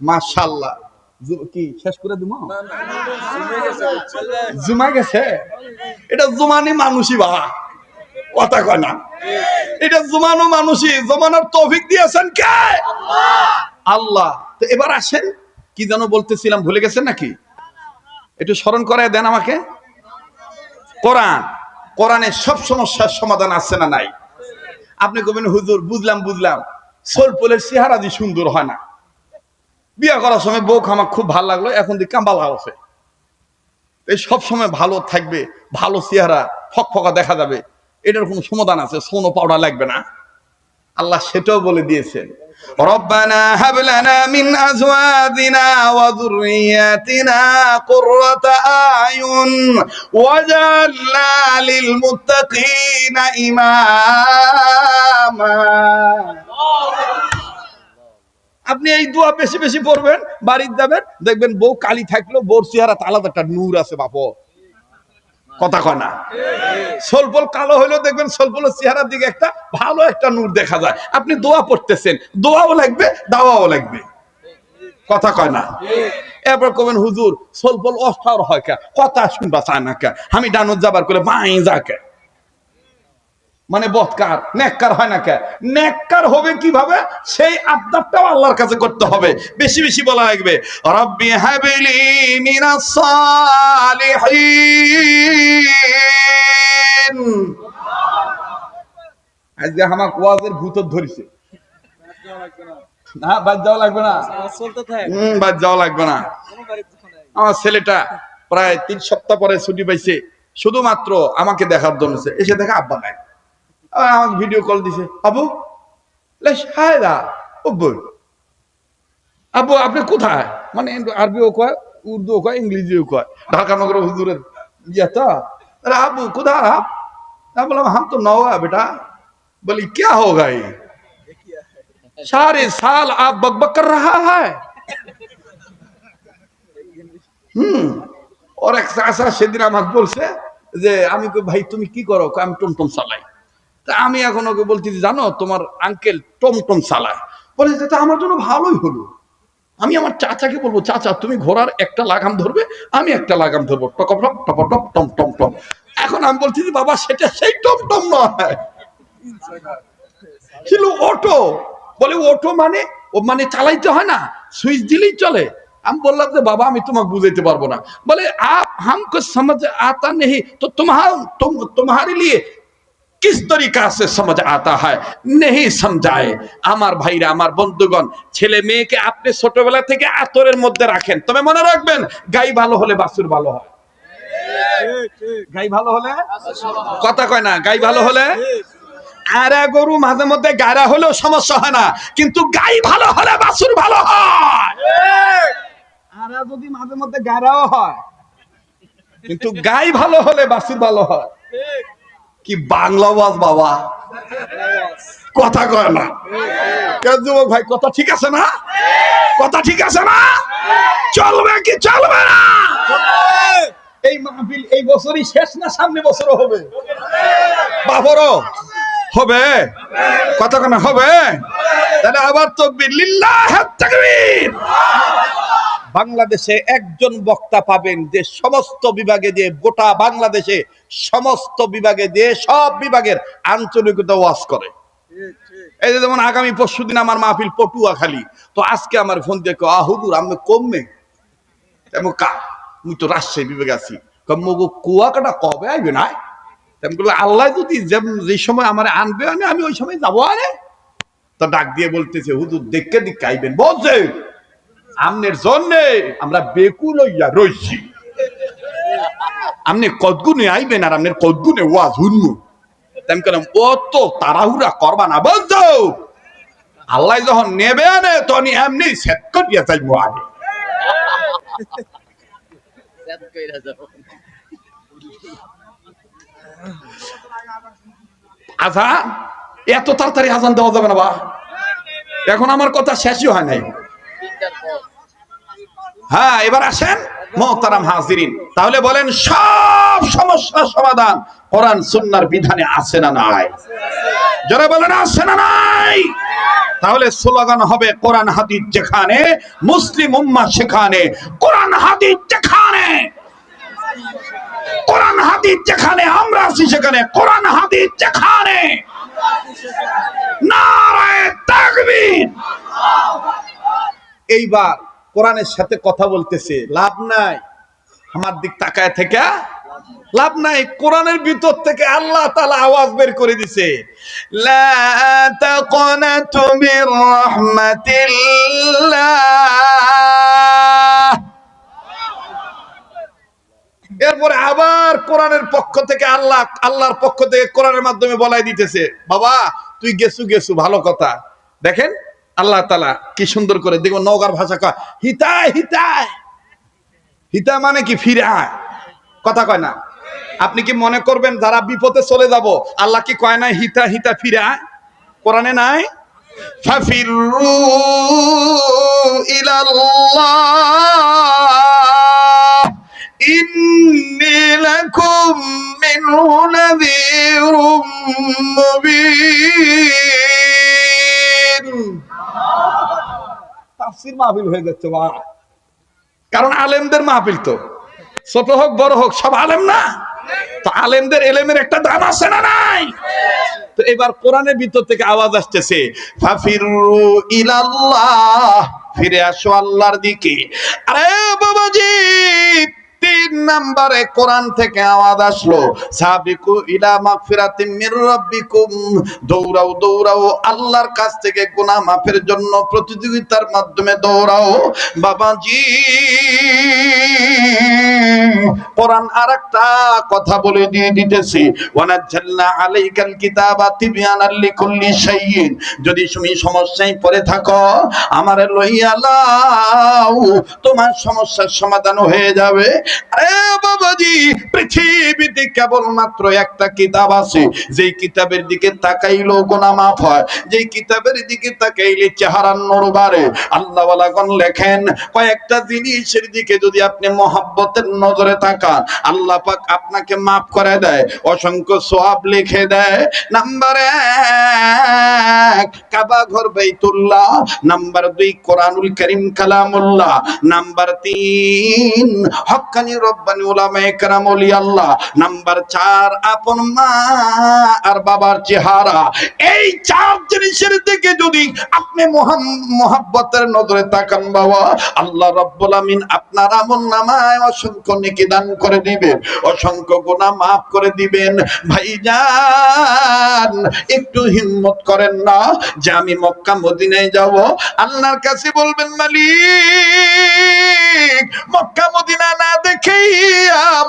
মাশাআল্লাহ। কি শেষ করে দিব? জুমা গেছে, এটা জুমানি মানুষই বা, কথা কয় না, এটা জুমানো মানুষই। জমানোর তৌফিক দিয়েছেন কে? আল্লাহ। তো এবার আসেন, কি যেন বলতেছিলাম, ভুলে গেছেন নাকি? একটু স্মরণ করায় দেন আমাকে। কোরআন, কোরআনের সব সমস্যার সমাধান আছে না নাই? আপনি কবেন হুজুর বুঝলাম, সোলপোলের চেহারা যে সুন্দর হয় না, বিয়ে করার সময় বউ আমার খুব ভালো লাগলো, এখন দিকে কাম্বালা আছে, এই সব সময় ভালো থাকবে, ভালো চেহারা ফকফকা দেখা যাবে, এটার কোনো সমাধান আছে? সোনো পাউডার লাগবে না? আল্লাহ সেটাও বলে দিয়েছেন, রব্বানা হাব লানা মিন আজওয়াজিনা ওয়া যুররিয়াতিনা কুররাতা আয়ুন ওয়াজআলনা লিল মুত্তাকিনা ইমামা। আপনি এই দোয়া বেশি বেশি পড়বেন, বাড়িতে যাবেন, দেখবেন বউ কালি থাকলেও বউর চেহারা আলাদা একটা নূর আছে বাপ। কথা কয় না, সোলপল কালো হইলেও দেখবেন সোলপলের চেহারার দিকে একটা ভালো একটা নূর দেখা যায়। আপনি দোয়া পড়তেছেন, দোয়াও লাগবে, দাওয়াও লাগবে। কথা কয় না। এরপর কবেন হুজুর সোলপল অস্থার হয় কে, কথা শুনবা চায় না কে, আমি ডানুর যাবার করে বাই যাকে, মানে বৎকার নেককার হয় না কে। নেককার হবে কিভাবে, সেই আবদারটাও আল্লাহর কাছে করতে হবে, বেশি বেশি বলা লাগবে, রব্বি হাবিলি মিনাস সালিহিন। আজকে আমাকে ওয়াজের ভূত ধরেছে না, বাদ যাওয়া লাগবে না, বাদ যাওয়া লাগবে না। আমার ছেলেটা প্রায় 3 সপ্তাহ পরে ছুটি পাইছে, শুধুমাত্র আমাকে দেখার জন্য এসে দেখা আব্বা নাই, আমাকে ভিডিও কল দিছে, আবু আবু আপনি কোথায়, মানে আরবিও কয়, উর্দুও কয়, ইংরেজিও কয়, ঢাকা নগর হুজুরের ইয়েটা। আবু কোথায় आप? मैं बोला हम तो नौवा बेटा। बोली क्या होगा ये, सारे साल आप बकबक कर रहा है। और एक চাচা সেদিন আমাকে বলছে যে, আমি ভাই তুমি কি করো, আমি টমটম চালাই। তা আমি এখন ওকে বলতেছি, জানো তোমার আঙ্কেল টমটম চালায়, বলে যে আমার জন্য ভালোই হলো। আমি আমার চাচাকে বলবো, চাচা তুমি ঘোড়ার একটা লাগাম ধরবে, আমি একটা লাগাম ধরবো, টকটক টপটপ টম টম টম। এখন আমি বলছি যে বাবা সেটা সেই টমটম নয়, ছিল অটো। বলে অটো মানে, ও মানে চালাইতে হয় না, সুইচ দিলেই চলে। আমি বললাম যে বাবা আমি তোমাকে বুঝাইতে পারবো না। বলে आप हमको समझ आता नहीं तो तुम्हारे लिए किस तरीका से समझ आता है नहीं समझाए। আমার ভাইরা, আমার বন্ধুগণ, ছেলে মেয়েকে আপনি ছোটবেলা থেকে আতরের মধ্যে রাখেন, তবে মনে রাখবেন গাই ভালো হলে বাছুর ভালো হয়। গাই ভালো হলে, কথা কয় না, গাই ভালো হলে। আরে গরু মাঝে মধ্যে গায়রা হলেও সমস্যা হয় না, কিন্তু গাই ভালো হলে বাছুর ভালো হয়। আরে যদি মাঝে মধ্যে গায়রাও হয়, কিন্তু গাই ভালো হলে বাছুর ভালো হয়। কি বাংলা ওয়াজ বাবা, কথা কয় না যুবক ভাই, কথা ঠিক আছে না, কথা ঠিক আছে না, চলবে কি চলবে না? এই মাহফিল এই বছরই শেষ না সামনে বছরও হবে? বাবরও হবে, কথা কয় না হবে? তাহলে আবার তাকবীর, লিল্লাহে তাকবীর। বাংলাদেশে একজন বক্তা পাবেন যে সমস্ত বিভাগে, যে গোটা বাংলাদেশে সমস্ত বিভাগে, যে সব বিভাগের আঞ্চলিকতা ওয়াজ করে। এই যে যেমন আগামী পরশুদিন আমার মাহফিল পটুয়াখালী, তো আজকে আমার ফোন দিয়ে হুজুর আমি কমবে তেমন কা, মুই তো রাজশাহী বিভাগে আছি, কমগো কুয়াকাটা কবে আইবে না? তেমন করলে আল্লাহ যদি যে সময় আমার আনবে আমি ওই সময় যাবো। আরে তো ডাক দিয়ে বলতেছে, হুজুর দেখে দিকে আইবেন, বলছে আমনের জন্য আমরা বেকুল হইয়া রইছি, আপনি কতগুণে আইবেন আর আপনার কতগুণে ওয়াজ শুনবো। আমি বললাম ও তো তাড়াহুড়া করবা না বলতো, আল্লাহ যখন নেবে আনে তখন এমনি সেট করিয়া যাইবো আগে। আজান এত তাড়াতাড়ি আজান দেওয়া যাবে না বা, এখন আমার কথা শেষই হয় নাই। হ্যাঁ এবার আসেন মোহতারাম হাজিরিন, তাহলে বলেন সব সমস্যার সমাধান কোরআন সুন্নাহর বিধানে আছে না নাই? যারা বলেন আছে না নাই? তাহলে স্লোগান হবে কোরআন হাদিস যেখানে, মুসলিম উম্মাহ সেখানে, কোরআন হাদিস যেখানে, কোরআন হাদিস যেখানে আমরা আছি সেখানে, কোরআন হাদিস যেখানে, নারায়ে তাকবীর। এইবার কোরআনের সাথে কথা বলতেছে, লাভ নাই আমার দিক তাকায় থেকে, লাভ নাই। কোরআনের ভিতর থেকে আল্লাহ তাআলা আওয়াজ বের করে দিছে, লা তাকনাতু মির রাহমাতিল্লাহ। এরপরে আবার কোরআনের পক্ষ থেকে আল্লাহর পক্ষ থেকে কোরআনের মাধ্যমে বলাই দিতেছে, বাবা তুই গেছু ভালো কথা। দেখেন আল্লাহ তাআলা কি সুন্দর করে, দেখো নওগাঁর ভাষা কয় হিতায় হিতায়, হিতা মানে কি ফিরে আয়, কথা কয় না। আপনি কি মনে করবেন যারা বিপদে চলে যাব আল্লাহ কি কয় না হিতা হিতা ফিরে আয়? কোরআনে নাই? ফাফিরু ইলাল্লাহ ইন্নী লাকুম মিনহু নাযীরুম মুবিন। তাফসীর মাহফিল হয়ে যাচ্ছে বা, কারণ আলেমদের মাহফিল তো, ছোট হোক বড় হোক সব আলেম না, তো আলেমদের এলেমের একটা দাম আছে না নাই? তো এবার কোরআনের ভিতর থেকে আওয়াজ আসতেছে, ফাফিরু ইলাল্লাহ, ফিরে আসো আল্লাহর দিকে। আরে বাবাজি, 3 নম্বরে কোরআন থেকে আওয়াজ আসলো, সাবিকু ইলা মাগফিরাতিম মির রাব্বিকুম, দৌড়াও দৌড়াও আল্লাহর কাছ থেকে গুনাহ মাফের জন্য প্রতিযোগিতার মাধ্যমে দৌড়াও। বাবাজি কোরআন আরেকটা কথা বলে দিয়ে দিতেছি, ওয়ানাজ্জালনা আলাইকাল কিতাবা তিবয়ানাল লিকুল্লি শাইইন, যদি তুমি সমস্যায় পড়ে থাকো আমারে লইয়া লাও, তোমার সমস্যার সমাধান হয়ে যাবে। আরে বাবাজি পৃথিবীতে কেবলমাত্র একটা কিতাব আছে, যেই কিতাবের দিকে তাকাইলো গুনাহ মাফ হয়, যেই কিতাবের দিকে তাকাইলে চেহারার নূর বাড়ে। আল্লাহ ওয়ালাগণ লেখেন, কয়েকটা জিনিসের দিকে যদি আপনি মহব্বতের নজরে তাকান আল্লাহ পাক আপনাকে মাফ করে দেয়, অসংখ্য সওয়াব লিখে দেয়। নাম্বার 1 কাবা ঘর বাইতুল্লাহ, নাম্বার 2 কোরআনুল কারীম কালামুল্লাহ, নাম্বার 3 হক্কানি রব্বানি উলামায়ে কেরাম ওলি আল্লাহ, নাম্বার 4 আপন মা আর বাবার চেহারা। এই 4 জিনিসের দিকে যদি আপনি মহব্বতের নজরে তাকান বাবা, আল্লাহ রাব্বুল আমিন আপনার আমলনামায় অসংখ্য নেকি দান করে দিবেন, অসংখ্য গুনাহ মাফ করে দিবেন। ভাইজান একটু হিম্মত করেন না যে আমি মক্কা মদিনায় যাব, আল্লাহর কাছে বলবেন মালিক মক্কা মদিনা না দেখেই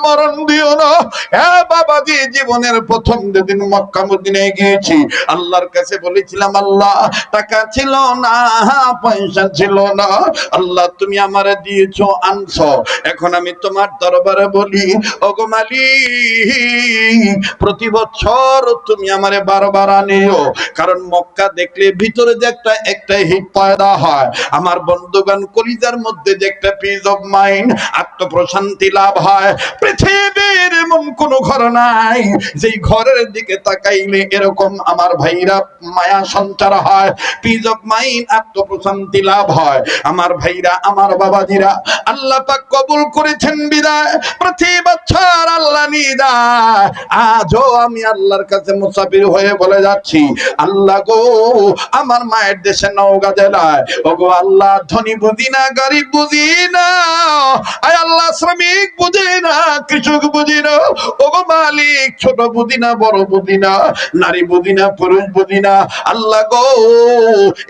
মরণ দিও না। হ্যাঁ বাবাজি, জীবনের প্রথম যেদিন মক্কা মদিনায় গিয়েছি আল্লাহর কাছে বলেছিলাম, আল্লাহ টাকা ছিল না, পয়সা ছিল না, আল্লাহ তুমি আমারে দিয়েছো আনছো, এখন আমি তোমার দরবারে বলি ওগো মালিক প্রতি বছর তুমি আমারে বারবার আনিও, কারণ মক্কা দেখলে ভিতরে যে একটা হিট পয়দা হয়, আমার বন্ধুগণ কলিজার মধ্যে যে একটা পিস অফ মাইন্ড, আত্মপ্রশান্তি লাভ হয়। পৃথিবীর এমন কোন ঘর নাই যেই ঘরের দিকে তাকাইলে এরকম আমার ভাইরা মায়া সঞ্চার হয়, পিস অফ মাইন্ড, আত্মপ্রশান্তি লাভ হয়। আমার ভাইরা আমার বাবাজিরা আল্লাহ পাক কবুল করেছেন বিদায় প্রতি বছর আল্লাহ নিদায়। আজও আমি আল্লাহর কাছে মুসাফির হয়ে বলে যাচ্ছি, আল্লাহ গো আমার মায়ের দেশে নওগাঁ জেলায়, ওগো আল্লাহ ধনী বুঝি না গরিব বুঝি না, আয় আল্লাহ শ্রমিক বুঝি না কৃষক বুঝি না, ওগো মালিক ছোট বুঝি না বড় বুঝি না, নারী বুঝি না পুরুষ বুঝি না, আল্লাহ গো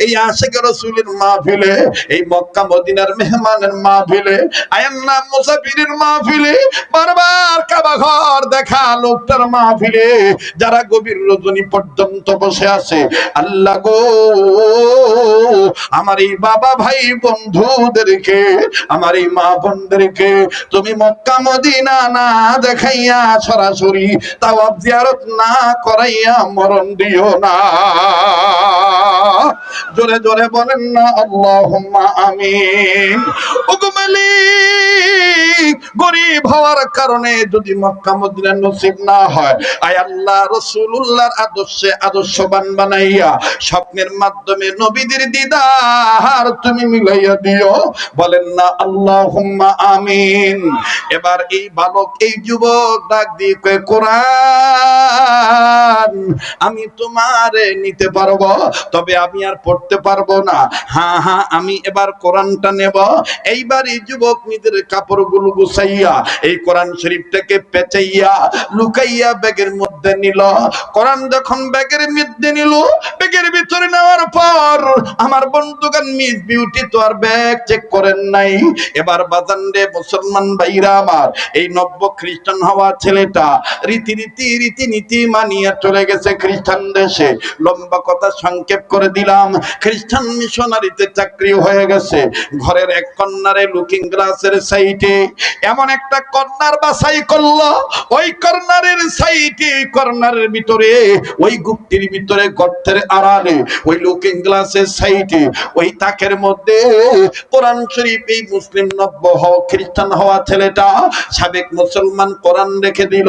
এই আশিক রাসূলের মাহফিলে, এই মক্কা মদিনার মেহমানের মাহফিলে, আয়ান্না মুসাফিরের মাহফিলে, বারবার কাবা ঘর দেখা লোকটার মাহফিলে যারা গভীর রজনী পর্যন্ত বসে আছে, আল্লাহ গো আমার এই বাবা ভাই বন্ধুদেরকে, আমার এই মা বোনদেরকে তুমি মক্কা মদিনা না দেখাইয়া সরাসরি তাওয়াফ জিয়ারত না করাইয়া মরণ দিও না। জোরে জোরে বলেন না আল্লাহুম্মা আমিন। ওগো মালিক, গরীব হওয়ার কারণে যদি মক্কা মদিনা নসিব না হয়, আয় আল্লাহ রাসূলুল্লাহর আদর্শে আদর্শবান বানাইয়া স্বপ্নের মাধ্যমে নবীদের দিদার তুমি মিলাইয়া দিও। বলেন না আল্লাহুম্মা আমিন। এবার এই বালক, এই যুবক ডাক দিয়ে কয়, কোরআন আমি তোমারে নিতে পারবো, তবে আমি আর পড়তে পারবো না। হ্যাঁ হ্যাঁ, আমি এবার কোরআনটা নেব। এইবার এই যুবক নিজের কাপড়গুলো গুছাইয়া এই কোরআন শরীফটাকে পেঁচাইয়া লুকাইয়া ব্যাগের মধ্যে নিল। কোরআন যখন ব্যাগের মধ্যে নিল, ব্যাগের ভিতরে নেওয়ার পর আমার বন্ধুগান মিস বিউটি তো আর ব্যাগ চেক করেন নাই। এবার বাজান রে মুসলমান ভাইরা আমার, এই নব্য খ্রিস্টান হওয়া ছেলেটা রীতিনীতি মানিয়ে চলে গেছে খ্রিস্টান দেশে। লম্বা কথা সংক্ষেপ করে দিলাম, খ্রিস্টান মিশনারিতে চাকরি হয়ে গেছে। ঘরের এক কর্নারে লুকিং গ্লাসের সাইডে এমন একটা কর্নার বাছাই করলো, ওই কর্নারের সাইডে, কর্নারের ভিতরে, ওই গুপ্তির ভিতরে, গর্তের আড়ালে, ওই লুকিং গ্লাসের সাইডে, ওই তাকের মধ্যে কোরআন শরীফ এই মুসলিম নব্য হওয়া খ্রিস্টান হওয়া ছেলেটা, সাবেক মুসলমান, কোরআন রেখে দিল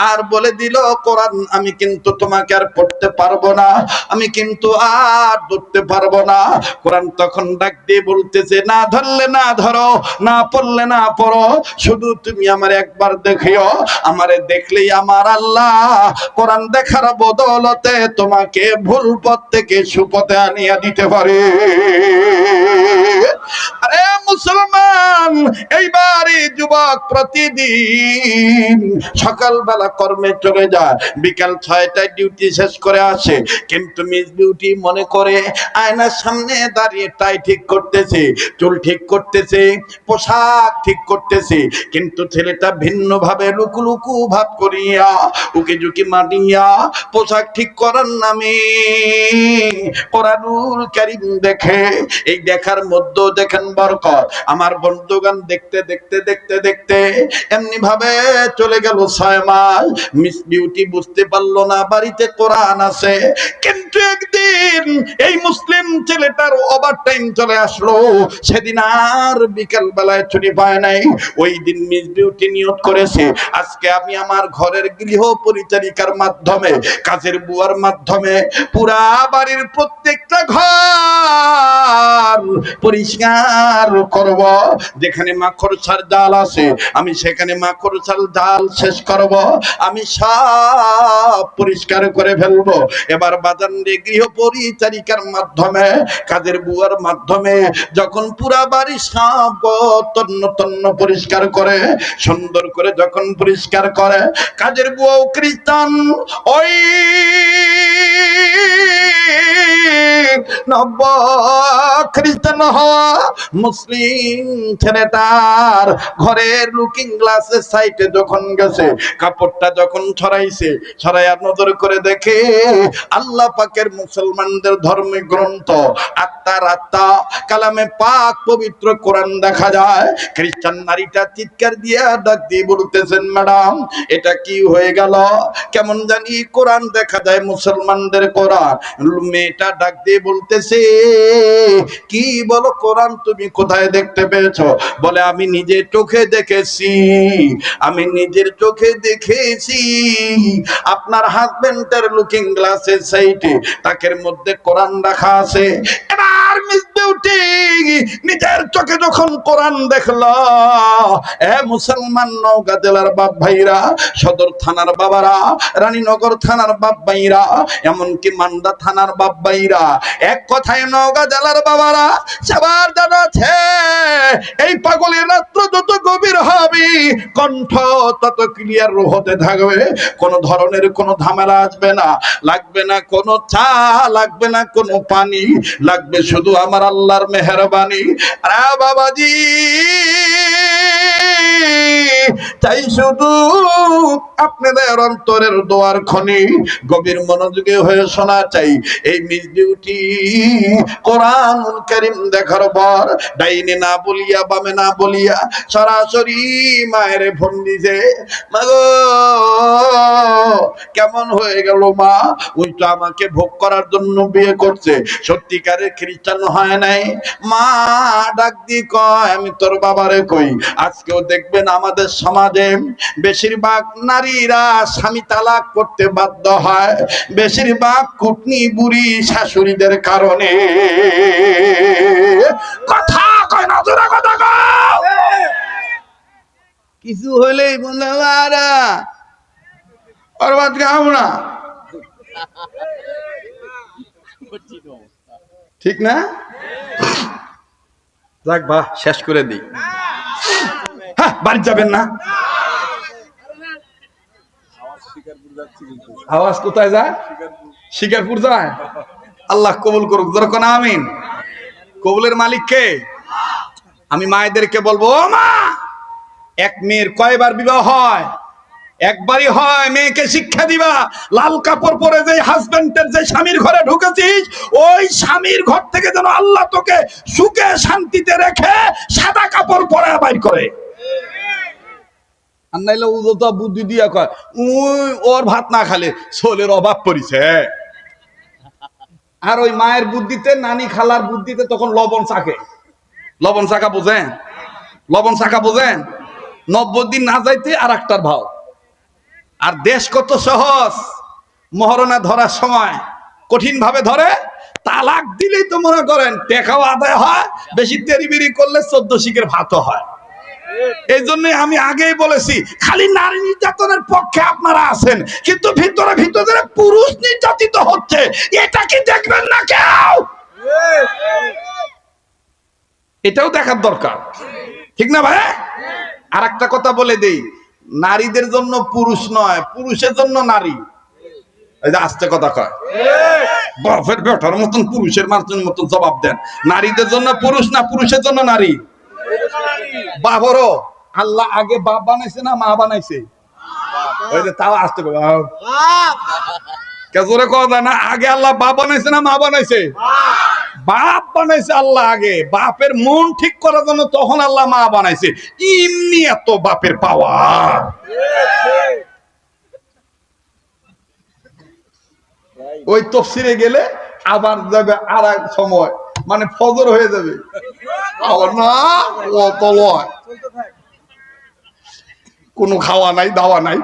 আর বলে দিল, কোরআন আমি কিন্তু তোমাকে আর পড়তে পারবো না, আমি কিন্তু আর ধরতে পারবো না। কোরআন তখন ডাক দিয়ে বলতেছে, না ধরলে না ধরো, না পড়লে না পড়ো, শুধু তুমি আমার একবার দেখিও, আমারে দেখলেই আমার আল্লাহ কোরআন দেখার বদলতে তোমাকে ভুল পথ থেকে সুপথে আনিয়া দিতে পারে। আরে মুসলমান, এইবারে যুবক প্রতিদিন সকালবেলা কর্মে চলে যায়, বিকাল 6টায় ডিউটি শেষ করে আসে, কিন্তু মিস বিউটি মনে করে আয়নার সামনে দাঁড়িয়ে টাই ঠিক করতেছে, চুল ঠিক করতেছে, পোশাক ঠিক করতেছে, কিন্তু ছেলেটা ভিন্ন ভাবে লুকু ভাব করিয়া উকি ঝুঁকি মারিয়া পোশাক ঠিক করার নামে কোরআনুল কারীম দেখে। এই দেখার মধ্যে দেখেন বরকত। আমার বন্ধুগান দেখতে দেখতে দেখতে দেখতে এমনি ভাবে চলে গেল 6 মাস। মিস বিউটি বুঝতে পারলো না বাড়িতে কোরআন আছে, কিন্তু একদিন এই মুসলিম ছেলেটার ওভারটাইম চলে আসলো, সেদিন আর বিকেল বেলায় ছুটি পায় নাই। ওই দিন মিস বিউটি নিয়ত করেছে, আজকে আমি আমার ঘরের গৃহ পরিচারিকার মাধ্যমে, কাজের বুয়ার মাধ্যমে পুরা বাড়ির প্রত্যেকটা ঘর পরিষ্কার করব। যেখানে মাকড়সার জাল আছে আমি সেখানে মাকড়সার জাল শেষ করব, আমি সব পরিষ্কার করে ফেলবো। এবার বাজারে গৃহ পরিচারিকার মাধ্যমে, কাজের বুয়ার মাধ্যমে যখন পুরা বাড়ি সব তন্ন তন্ন পরিষ্কার করে, সুন্দর করে যখন পরিষ্কার করে, কাজের বুয়াও খ্রিস্টান, ওই নব্য খ্রিস্টান হওয়া মুসলিম ছেলেটার ঘরের লুকিং গ্লাসের সাইডে যখন গেছে, কাপড়টা যখন ছড়াইছে, ছড়াইয়া নজর করে দেখে আল্লাহ পাকের মুসলমানদের ধর্মীয় গ্রন্থ আত্মা কালামে পাক পবিত্র কোরআন দেখা যায়। খ্রিস্টান নারীটা চিৎকার দিয়ে ডাক দিয়ে বলতেছেন, ম্যাডাম এটা কি হয়ে গেল, কেমন জানি কোরআন দেখা যায়, মুসলমানদের কোরআন। মেয়েটা ডাক দিয়ে বলতেছে, কি বলো, কোরআন তুমি কোথায় দেখতে পেয়েছো? বলে, আমি নিজের চোখে দেখেছি, আমি নিজের চোখে দেখেছি আপনার হাজবেন্ডের লুকিং গ্লাসের সাইডে তাকের মধ্যে কোরআন রাখা আছে। এবার মিস বিউটি নিজের চোখে যখন কোরআন দেখলো, এ মুসলমান নওগাঁ জেলার বাপ ভাইরা, সদর থানার বাবারা, রানীনগর থানার বাপ ভাইরা, এমনকি মান্দা থানার বাপ ভাইরা, এক কথায় নওগাঁ জেলার বাবারা সবার জানা আছে এই পাগলের রাত্র যত গভীর হবে কণ্ঠ তত ক্লিয়ার হতে থাকবে, কোন ধরনের কোনো ঝামেলা আসবে না, লাগবে না কোনো চা, লাগবে না কোনো পানি, লাগবে শুধু আমার আল্লাহর মেহেরবানি। আরে বাবাজি চাই শুধু আপনাদের অন্তরের দোয়ার খনি গভীর মনোযোগী হয়ে শোনা চাই। এই মিস ডিউটি কোরআনুল কারীম দেখার পর ডাইনে না বলিয়া বামে না বলিয়া সরাসরি মায়ের ফোন দিছে, মাগো কেমন হয়ে গেল মা? ওই তো আমাকে ভোগ করার জন্য বিয়ে করছে, সত্যিকারের খ্রিস্টান হয় নাই। মা ডাক দি কয়, আমি তোর বাবারে কই, আজকেও দেখবেন আমাদের সমাজে বেশিরভাগ নারীরা স্বামী তালাক করতে বাধ্য হয়, বেশিরভাগ কুটনি বুড়ি শাশুড়িদের কারণে। কথা কয় না, জোরে কথা কও। কিছু হইলেই বন্ধুরা বরবাদ গাও না, ঠিক না? যাক বাহ, শেষ করে দিই। হ্যাঁ, বাড়ি যাবেন না? আওয়াজ কোথায় যায়? শিকারপুর যায়। আল্লাহ কবুল করুক, যেরকম আমিন। কবুলের মালিক কে? আমি মায়েদেরকে বলবো, ও মা, এক মেয়ের কয়বার বিবাহ হয়? একবারই হয়। মেয়েকে শিক্ষা দিবা, লাল কাপড় পরে যে হাজবেন্ডের যে স্বামীর ঘরে ঢুকেছিস, ওই স্বামীর ঘর থেকে যেন আল্লাহ তোকে সুখে শান্তিতে রেখে সাদা কাপড় পরে বাইর করে। আর নাইলে ও তো বুদ্ধি দিয়া কয়, ওর ভাত না খালে ছোলের অভাব পড়িছে। আর ওই মায়ের বুদ্ধিতে, নানি খালার বুদ্ধিতে তখন লবণ চাকে। লবণ চাকা বোঝেন? লবণ চাকা বোঝেন? 90 দিন না যাইতে আর একটার ভাও। আর দেশ কত সহজ, মহারণা ধরার সময় কঠিন ভাবে ধরে, তালাক দিলেই তো মনে করেন টেকাও আদায় হয়, বেশি তেরিবিরি করলে 14 শিকের ভাতও হয়। এই জন্য আমি আগেই বলেছি, খালি নারী নির্যাতনের পক্ষে আপনারা আছেন, কিন্তু ভিতরে ভিতরে পুরুষ নির্যাতিত হচ্ছে, এটা কি দেখবেন না কেউ? এটাও দেখার দরকার, ঠিক না ভাই? আর একটা কথা বলে দেই, নারীদের জন্য পুরুষ নয়, পুরুষের জন্য নারী। এই যে আস্তে কথা কয়, বাপের বেটার মতন পুরুষের মতন জবাব দেন। নারীদের জন্য পুরুষ না, পুরুষের জন্য নারী। বাবরও আল্লাহ আগে বাপ বানাইছে না মা বানাইছে? ওই যে তাও আসতে জোরে কথা না, আগে আল্লাহ বাপ বানাইছে না মা বানাইছে? বাপ বানাইছে আল্লাহ আগে। বাপের মন ঠিক করার জন্য তখন আল্লাহ মা বানাইছে। এমনি এত বাপের পাওয়ার। ওই তফসিরে গেলে আবার যাবে আর এক সময়, মানে ফজর হয়ে যাবে। না অত লয়, কোনো খাওয়া নাই, দাওয়া নাই,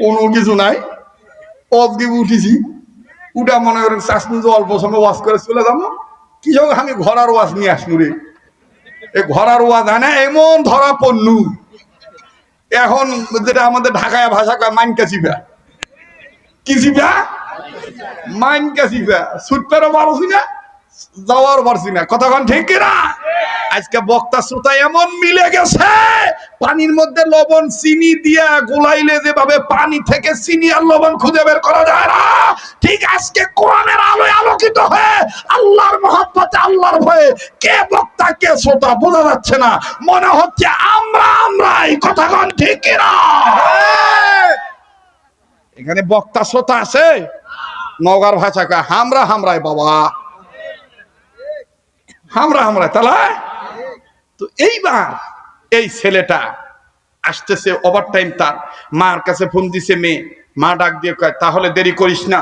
কোনো কিছু নাই। অজগে উঠেছি, উঠা মনে করেন চাষনি অল্প সময় ওয়াজ করে চলে যাবো। কি হোক, আমি ঘোড়ার ওয়াজ নিয়ে আসবো রে। এই ঘোড়ার ওয়াজ আনে এমন ধরা পড়লু, এখন যেটা আমাদের ঢাকায় ভাষা কয় মাইনকা চিপা। কি চিপা? মাইনকা চিপা। ছুটতেরও পারছি না, যাওয়ার পারছি না। কতক্ষণ ঠিক কিনা? আজকে বক্তা শ্রোতা এমন মিলে গেছে, পানির মধ্যে লবণ চিনি দিয়া গোলাইলে যেভাবে পানি থেকে চিনি আর লবণ খুঁজে বের করা যায় না, ঠিক আজকে কোরআনের আলোয় আলোকিত হয়ে আল্লাহর মহব্বতে, আল্লাহর ভয়ে কে বক্তা কে শ্রোতা বোঝা যাচ্ছে না। মনে হচ্ছে আমরাই। কতক্ষণ ঠিক কিনা? এখানে বক্তা শ্রোতা আছে, নগর ভাষা কা হামরাই বাবা, হামরাই। তাহলে তো এইবার এই ছেলেটা আসতেছে, ওভার টাইম, তার মার কাছে ফোন দিছে মেয়ে। মা ডাক দিয়ে কয়, তাহলে দেরি করিস না,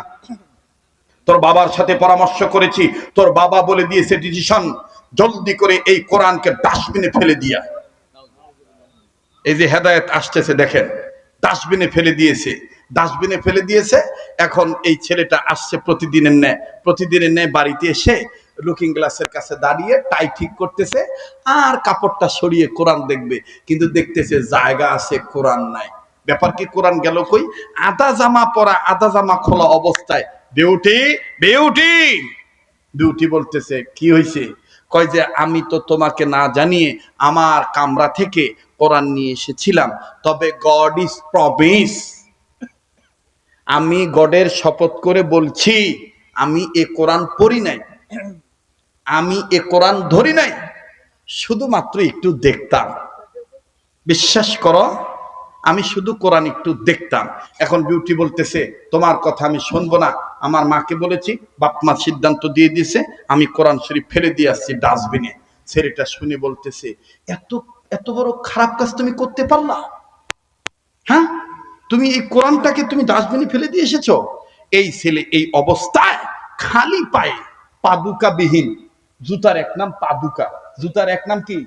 তোর বাবার সাথে পরামর্শ করেছি, তোর বাবা বলে দিয়েছে ডিসিশন, জলদি করে এই কোরআনকে ডাস্টবিনে ফেলে দিয়া। এই যে হেদায়েত আসতেছে দেখেন, ডাস্টবিনে ফেলে দিয়েছে। এখন এই ছেলেটা আসছে প্রতিদিনের ন্যায় বাড়িতে এসে লুকিং গ্লাসের কাছে দাঁড়িয়ে টাই ঠিক করতেছে আর কাপড়টা সরিয়ে কোরআন দেখবে, কিন্তু দেখতেছে জায়গা আছে, কোরআন নাই। ব্যাপার কি, কোরআন গেল কই? আধা জামা পরা, আধা জামা খোলা অবস্থায় বিউটি বলতেছে, কি হয়েছে? কয় যে আমি তো তোমাকে না জানিয়ে আমার কামরা থেকে কোরআন নিয়ে এসেছিলাম, তবে গড ইজ প্রমিস, আমি গডের শপথ করে বলছি আমি এ কোরআন পড়ি নাই, আমি এ কোরআন ধরি নাই, শুধুমাত্র একটু দেখতাম। বিশ্বাস করো, আমি শুধু কোরআন একটু দেখতাম। এখন বিউটি বলতেছে তোমার কথা আমি শুনবো না, আমার মাকে বলেছি, বাপ মা সিদ্ধান্ত দিয়ে দিয়েছে, আমি কোরআন শরীফ ফেলে দিয়ে আসছি ডাস্টবিনে। ছেলেটা শুনে বলতেছে এত এত বড় খারাপ কাজ তুমি করতে পারলা? হ্যাঁ, তুমি এই কোরআনটাকে তুমি ডাস্টবিনে ফেলে দিয়ে এসেছো? এই ছেলে এই অবস্থায় খালি পায়ে, পাদুকা বিহীন, জুতার এক নাম পাদুকা, জুতার এক নাম কি?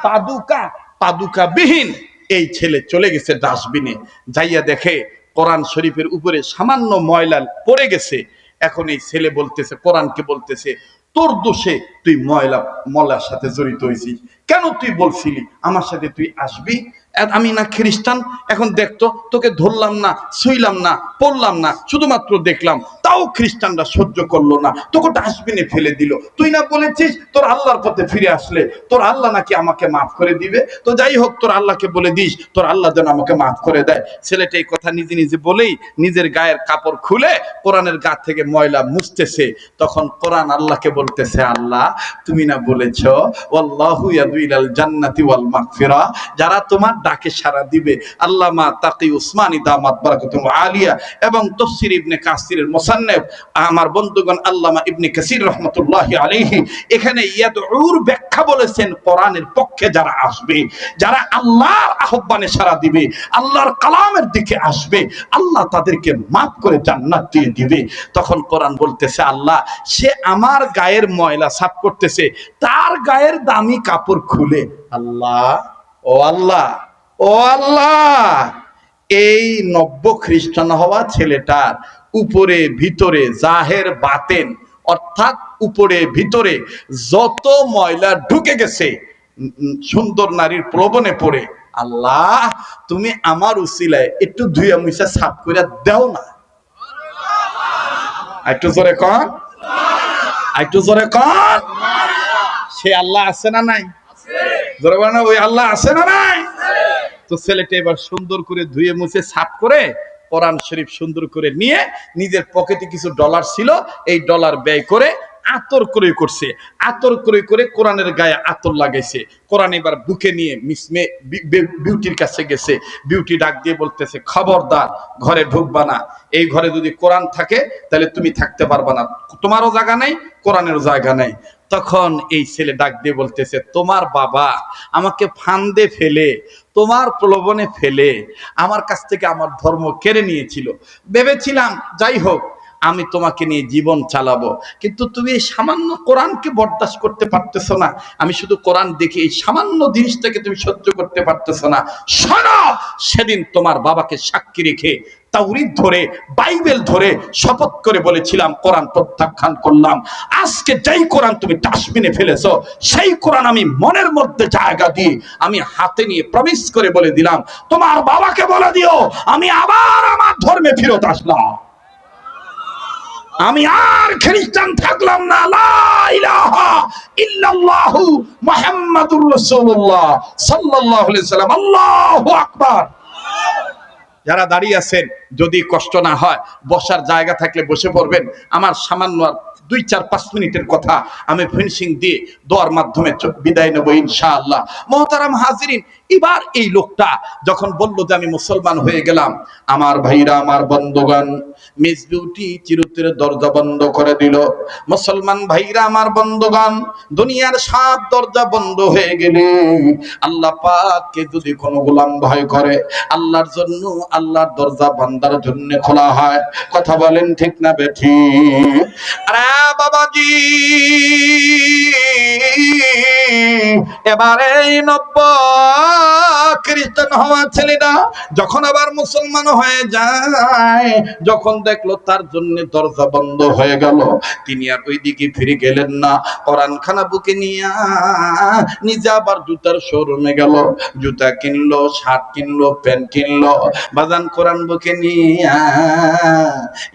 পাদুকা। পাদুকা বিহীন এই ছেলে চলে গেছে ডাস্টবিনে, যাইয়া দেখে কোরআন শরীফের উপরে সামান্য ময়লা পড়ে গেছে। এখন এই ছেলে বলতেছে, কোরআনকে বলতেছে, তোর দোষে তুই ময়লার সাথে জড়িত হয়েছিস, কেন তুই বলছিলি আমার সাথে তুই আসবি? আমি না খ্রিস্টান, এখন দেখতো তোকে ধরলাম না, ছুঁইলাম না, পড়লাম না, শুধুমাত্র দেখলাম, তাও খ্রিস্টানরা সহ্য করলো না, তোকে ডাস্টবিনে ফেলে দিল। তুই না বলেছিস তোর আল্লাহর পথে ফিরে আসলে তোর আল্লাহ নাকি আমাকে মাফ করে দিবে? তো যাই হোক, তোর আল্লাহকে বলে দিস তোর আল্লাহ যেন আমাকে মাফ করে দেয়। ছেলেটা এই কথা নিজে নিজে বলেই নিজের গায়ের কাপড় খুলে কোরআনের গা থেকে ময়লা মুছতেছে। তখন কোরআন আল্লাহকে বলতেছে, আল্লাহ তুমি না বলেছো ওয়াল্লাহু ইয়াদু ইলাল জান্নাতি ওয়াল মাগফিরা, যারা তোমার ডাকে সাড়া দিবে। আল্লামা তাকি উসমানী দামাত বারাকাতুহু আলিয়া এবং তাফসীর ইবনে কাসিরের মুসান্নিফ আমার বন্ধুগণ আল্লামা ইবনে কাসির রাহমাতুল্লাহি আলাইহি এখানে ইয়াদউর ব্যাখ্যা বলেছেন, কোরআনের পক্ষে যারা আসবে, যারা আল্লাহর আহ্বানে সাড়া দিবে, আল্লাহর কালামের দিকে আসবে, আল্লাহ তাদেরকে মাফ করে জান্নাত দিয়ে দিবে। তখন কোরআন বলতেছে, আল্লাহ সে আমার গায়ের ময়লা সাফ করতেছে, তার গায়ের দামি কাপড় খুলে, আল্লাহ ও আল্লাহ ও আল্লাহ, এই নব্য খ্রিস্টান হওয়া ছেলেটার উপরে ভিতরে জাহের বাতেন, অর্থাৎ উপরে ভিতরে যত ময়লা ঢুকে গেছে সুন্দর নারীর প্রলোভনে পড়ে, আল্লাহ তুমি আমার উসিলায় একটু ধুইয়া মুছা সাফ করে দাও না। একটু জোরে কন, একটু জোরে কন। সে আল্লাহ আছে না নাই? জোরে বলেন, ওই আল্লাহ আছে না নাই? তো ছেলেটা এবার সুন্দর করে ধুয়ে মুছে সাফ করে কোরআন শরীফ সুন্দর করে নিয়ে নিজের পকেটে কিছু ডলার ছিল, এই ডলার ব্যয় করে আতর ক্রয় করছে, আতর ক্রয় করে কোরআনের গায়ে আতর লাগাইছে। কোরআন এবার বুকে নিয়ে মিসমে বিউটির কাছে গেছে, বিউটি ডাক দিয়ে বলতেছে, খবরদার ঘরে ঢুকবা না, এই ঘরে যদি কোরআন থাকে তাহলে তুমি থাকতে পারবা না, তোমারও জায়গা নাই, কোরআনেরও জায়গা নাই। তখন এই ছেলে ডাক দিয়ে বলতেছে, তোমার বাবা আমাকে ফান্দে ফেলে, তোমার প্রলোভনে ফেলে আমার কাছ থেকে আমার ধর্ম কেড়ে নিয়েছিল, ভেবেছিলাম যাই হোক আমি তোমাকে নিয়ে জীবন চালাবো, কিন্তু তুমি এই সামান্য কোরআনকে বরদাস্ত করতে পারতেছো না। আমি শুধু কোরআন দেখি, এই সামান্য জিনিসটাকে তুমি সহ্য করতে পারতেছো না। শোনো, সেদিন তোমার বাবাকে সাক্ষী রেখে তাওরীত ধরে বাইবেল ধরে শপথ করে বলেছিলাম কোরআন প্রত্যাখ্যান করলাম। আজকে যেই কোরআন তুমি ডাস্টবিনে ফেলেছো, সেই কোরআন আমি মনের মধ্যে জায়গা দিয়ে আমি হাতে নিয়ে প্রমিস করে বলে দিলাম, তোমার বাবাকে বলে দিও আমি আবার আমার ধর্মে ফিরত আসলাম, আমি আর খ্রিস্টান থাকলাম না। লা ইলাহা ইল্লাল্লাহু মুহাম্মাদুর রাসূলুল্লাহ সাল্লাল্লাহু আলাইহি সাল্লাম। আল্লাহু আকবার। যারা দাঁড়িয়ে আছেন, যদি কষ্ট না হয় বসার জায়গা থাকলে বসে পড়বেন। আমার সামান্য 2-4-5 মিনিটের কথা আমি ফিনিশিং দিয়ে দোয়ার মাধ্যমে বিদায় নেব ইনশাআল্লাহ। মুহতারাম হাজিরিন, এবার এই লোকটা যখন বলল যে আমি মুসলমান হয়ে গেলাম, আমার ভাইরা আমার বন্ধুগণ, মিস বিউটি চিরতরে দরজা বন্ধ করে দিল। মুসলমান ভাইরা আমার বন্ধুগণ, দুনিয়ার সব দরজা বন্ধ হয়ে গেলে আল্লাহ পাককে যদি কোনো গোলাম ভয় করে, আল্লাহর জন্য আল্লাহর দরজা বান্দার জন্য খোলা হয়। কথা বলেন ঠিক না বেঠিক? আরে বাবাজি, এবারে নব্য খ্রিস্টান হওয়া ছেলেটা যখন আবার মুসলমান হয়ে যায়, যখন দেখলো তার জন্য দরজা বন্ধ হয়ে গেল, তিনি আর ওই দিকে ফিরে গেলেন না। কোরআন খানা বুকে নিয়ে নিজে আবার জুতার শোরুমে গেল, জুতা কিনলো, শার্ট কিনলো, প্যান্ট কিনলো, বাজান কোরআন বুকে নিয়ে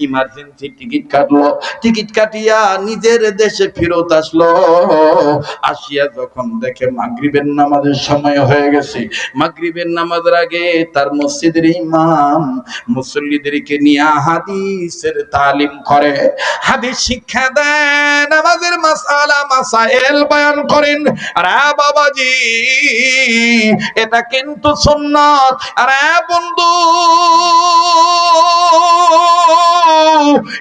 ইমার্জেন্সি টিকিট কাটলো, টিকিট কাটিয়া নিজের দেশে ফেরত আসলো। আসিয়া যখন দেখে মাগরিবের নামাজের সময় হয়ে গেছে, মাগরিবের নামাজের আগে তার মসজিদের ইমাম মুসল্লিদেরকে নিয়ে হাদিসের তালিম করে, হাদিস শিক্ষা দেন, নামাজের মাসালা মাসাইল বয়ান করেন। আরে বাবাজি, এটা কিন্তু সুন্নাত। আরে বন্ধু,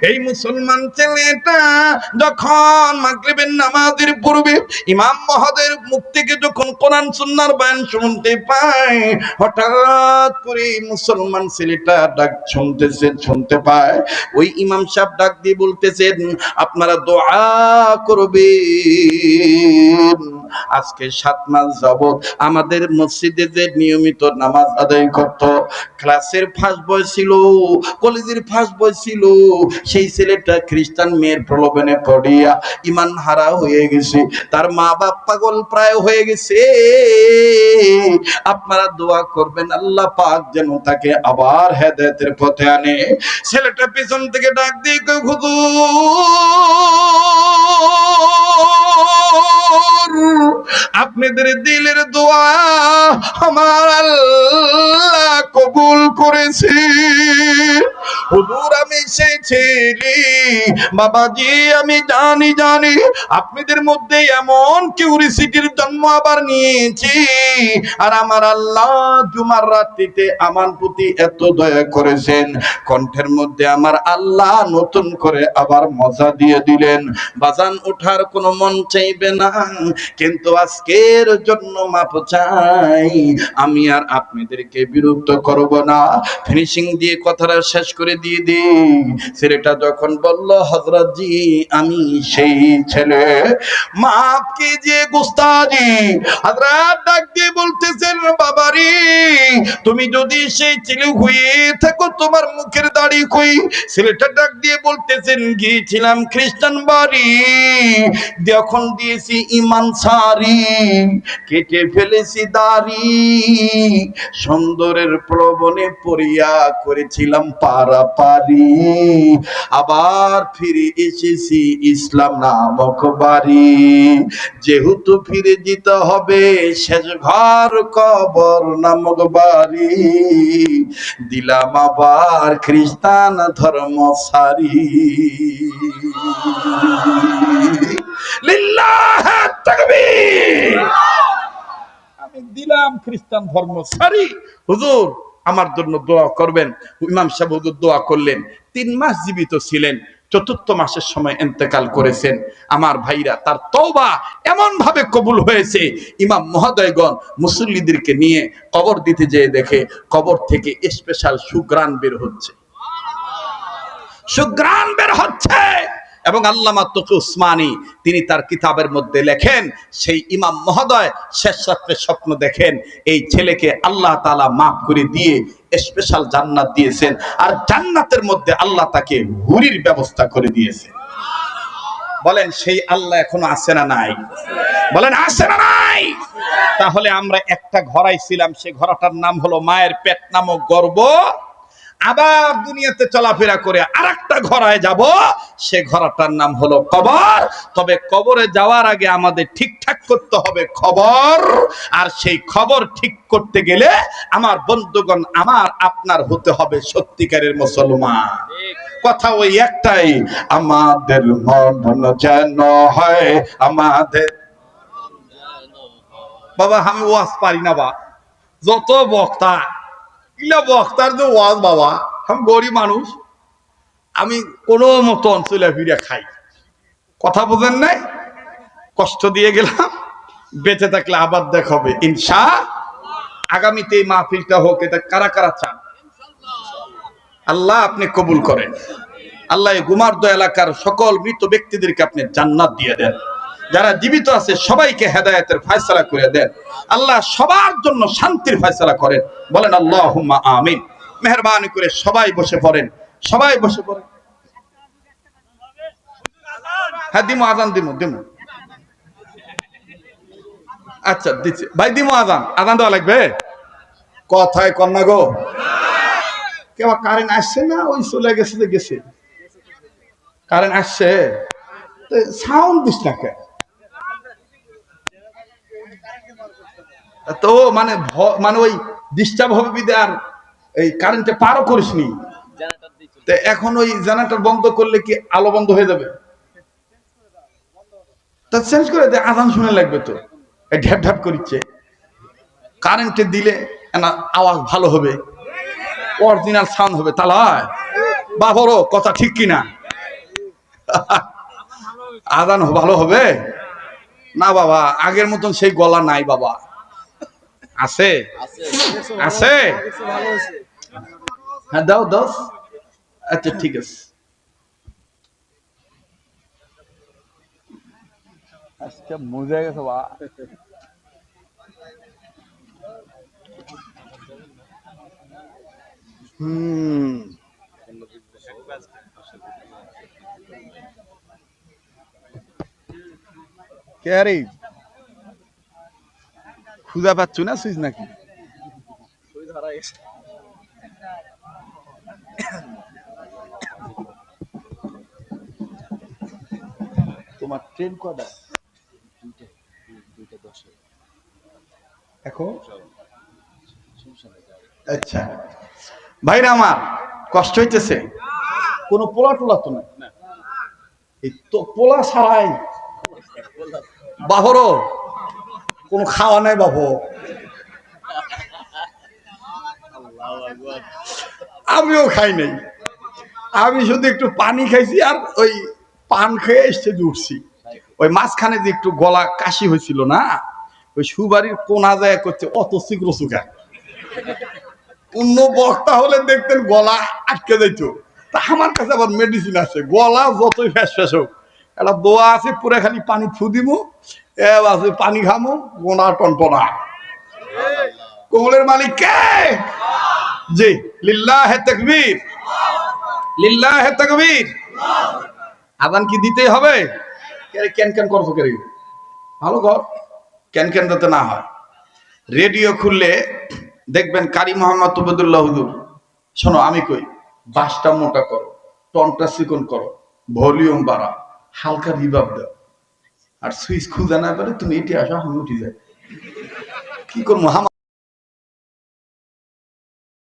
এই মুসলমান ছেলেটা যখন মাগরিবের নামাজের পূর্বে ইমাম মহোদয়ের মুখ থেকে যখন কোরআন সুন্নাহর বয়ান শুনতে পায়, হঠাৎ করে মুসলমান ছেলেটা ডাক শুনতে পায়। ওই ইমাম সাহেব ডাক দিয়ে বলতেছেন, আপনারা দোয়া করবেন। আজকে 7 মাস যাবত আমাদের মসজিদে যে নিয়মিত নামাজ আদায় করত, ক্লাসের ফার্স্ট বয় ছিল, কলেজের ফার্স্ট বয় ছিল, সেই ছেলেটা খ্রিস্টান মেয়ের প্রলোভনে পড়িয়া ঈমান হারা হয়ে গেছে, তার মা বাপ পাগল প্রায় হয়ে গেছে। আপনারা দোয়া করবেন আল্লাহ পাক যেন তাকে আবার হেদায়েতের পথে আনে। ছেলেটা পিছন থেকে ডাক দিয়ে কয়, হুজুর, আপনাদের দিলের দোয়া আমার আল্লাহ কবুল করেছে। হুজুর, আমি সেই ছেলে, বাবাজি আমি জানি আপনাদের মধ্যে এমন কিউরিসিটির জন্ম আবার নিয়েছি, আর আমার আল্লাহ জুমার রাত্রিতে আমার প্রতি এত দয়া করেছেন, কণ্ঠের মধ্যে আমার আল্লাহ নতুন করে আবার মজা দিয়ে দিলেন। বাজান ওঠার কোনো মন চাইবে না, কিন্তু আজকের জন্য মাপ চাই, আমি আর আপনাদেরকে বিরক্ত করব না। ফিনিশিং দিয়ে কথাটা শেষ করে দিয়ে দিই। ছেলেটা যখন বলল, হযরত জি আমি সেই ছেলে, মাফ কিজিয়ে গুস্তাজি। হযরত ডাক দিয়ে বলতেছেন, বাবারি তুমি যদি সেই ছেলে হয়ে থাকো, তোমার মুখের দাড়ি কই? ছেলেটা ডাক দিয়ে বলতেছেন, গিয়েছিলাম খ্রিস্টান বাড়ি, যখন দিয়েছি ঈমান সারি, কেটে ফেলেছি দাড়ি, সুন্দরের প্রলোভনে পড়িয়া করেছিলাম পারাপারি, আবার ফিরে এসেছি ইসলাম নামক বাড়ি, যেহেতু ফিরে যেতে হবে শেষ ঘর কবর নামক বাড়ি, দিলাম আবার খ্রিস্টান ধর্ম সারি। লিল্লাহ তাকবীর। আমি দিলাম খ্রিস্টান ধর্ম সারি, হুজুর আমার জন্য দোয়া করবেন। ইমাম সাহেব হুজুর দোয়া করলেন। 3 মাস জীবিত ছিলেন, 4th মাসের সময় ইন্তেকাল করেছেন। আমার ভাইরা, তার তওবা এমন ভাবে কবুল হয়েছে, ইমাম মহোদয়গণ মুসল্লিদেরকে নিয়ে কবর দিতে যেয়ে দেখে কবর থেকে স্পেশাল সুঘ্রাণ বের হচ্ছে, সুঘ্রাণ বের হচ্ছে। এবং আল্লামা তকি উসমানী তিনি তার কিতাবের মধ্যে লেখেন, সেই ইমাম মহোদয় শেষ রাত্রে স্বপ্ন দেখেন এই ছেলেকে আল্লাহ তাআলা মাফ করে দিয়ে স্পেশাল জান্নাত দিয়েছেন, আর জান্নাতের মধ্যে আল্লাহ তাকে হুরির ব্যবস্থা করে দিয়েছেন। বলেন সেই আল্লাহ এখনো আছে না নাই? বলেন আছে না নাই? তাহলে আমরা একটা ঘরাইছিলাম, সেই ঘরটার নাম হলো মায়ের পেট নামক গর্ভ। আবার দুনিয়াতে চলাফেরা করে আরেকটা ঘরায় যাব, সে ঘরটার নাম হলো কবর। তবে কবরে যাওয়ার আগে আমাদের ঠিকঠাক করতে হবে খবর, আর সেই খবর ঠিক করতে গেলে আমার বন্ধুগণ, আমার আপনার হতে হবে সত্যিকারের মুসলমান। কথা ওই একটাই, আমাদের মন যেন হয় আমাদের। বাবা আমি ওয়াজ পারি না, বা যত বক্তা ইলা বক্তার যে ওয়াজ, বাবা আমি গরিব মানুষ, আমি কোনো মতো অঞ্চলে ফিরে খাই। কথা বোঝেন নাই? কষ্ট দিয়ে গেলাম, বেঁচে থাকলে আবার দেখাবে ইনশা। আগামীতে এই মাহফিলটা হোক, এটা কারা কারা চান? আল্লাহ আপনি কবুল করেন। আল্লাহ এই গুমার্দ এলাকার সকল মৃত ব্যক্তিদেরকে আপনি জান্নাত দিয়ে দেন। যারা জীবিত আছে সবাইকে হেদায়েতের ফয়সালা করে দেন। আল্লাহ সবার জন্য শান্তির ফয়সালা করেন। বলেন আল্লাহুম্মা আমিন। মেহেরবানি করে সবাই বসে পড়েন, সবাই বসে পড়েন। হ্যাঁ দিমু, আজান দিমু দিমু। আচ্ছা দিচ্ছি ভাই, দিমু আজান, আজান দেওয়া লাগবে। কথায় কন্যা গো, কেউ কারেন্ট আসছে না ওই চলে গেছে, যে গেছে কারেন্ট আসছে, সাউন্ড দিস না কেন? তো মানে মানে ওই ডিস্টার্ব হবে বিদে আর এই কারেন্টে পারও করিসনি। তো এখন ওই জেনারেটর বন্ধ করলে কি আলো বন্ধ হয়ে যাবে? তা চেঞ্জ করে দে, আজান শুনে লাগবে তো। এই ঢ্যাপ ঢ্যাপ করিচ্ছে, কারেন্টে দিলে না আওয়াজ ভালো হবে, অরিজিনাল সাউন্ড হবে। তাহলে বাবরও কথা ঠিক কিনা? আজান ভালো হবে না বাবা, আগের মতন সেই গলা নাই বাবা। আছে আছে, হ্যাঁ দাও দাও। আচ্ছা ঠিক আছে। আজকে মজা গেছে বা। কে রে, খুঁজা পাচ্ছ না সুইচ নাকি? তোমার ট্রেন কটা? এখন আচ্ছা ভাইরা আমার, কষ্ট হইতেছে? কোনো পোলা টোলা তো না, এই তো পোলা ছাড়াই বাহরও কোনো খাওয়া নাই বাবু। আমিও খাই নাই, আমি শুধু একটু পানি খাইছি আর ওই পান খেয়ে স্টেজে উঠছি। ওই মাঝখানে যে একটু গলা কাশি হয়েছিল না, ওই সুবাড়ির কোনা যায় করছে অত শীঘ্র সুখা। অন্য বক্তা হলে দেখতেন গলা আটকে যাইতো, তা আমার কাছে আবার মেডিসিন আছে, গলা যতই ফ্যাস ফ্যাস হোক একটা দোয়া আছে, পুরো খালি পানি ফু দিমু, আছে পানি খামু, গোনা টনটনা। কোমলের মালিক কে? জি, লিল্লাহে তাকবীর, লিল্লাহে তাকবীর। আজান কি দিতেই হবে? কেন কেন করছো কে? ভালো কর, কেন কেন যাতে না হয়। রেডিও খুললে দেখবেন কারি মোহাম্মদ উবেদুল্লাহ হুজুর। শোনো আমি কই, বাসটা মোটা করো, টনটা চিকন করো, ভলিউম বাড়া, হালকা রিভাব দাও, আর সুইচ খুঁজে না পারে তুমি এটি আসো, আমি উঠি যাই। কি করবো?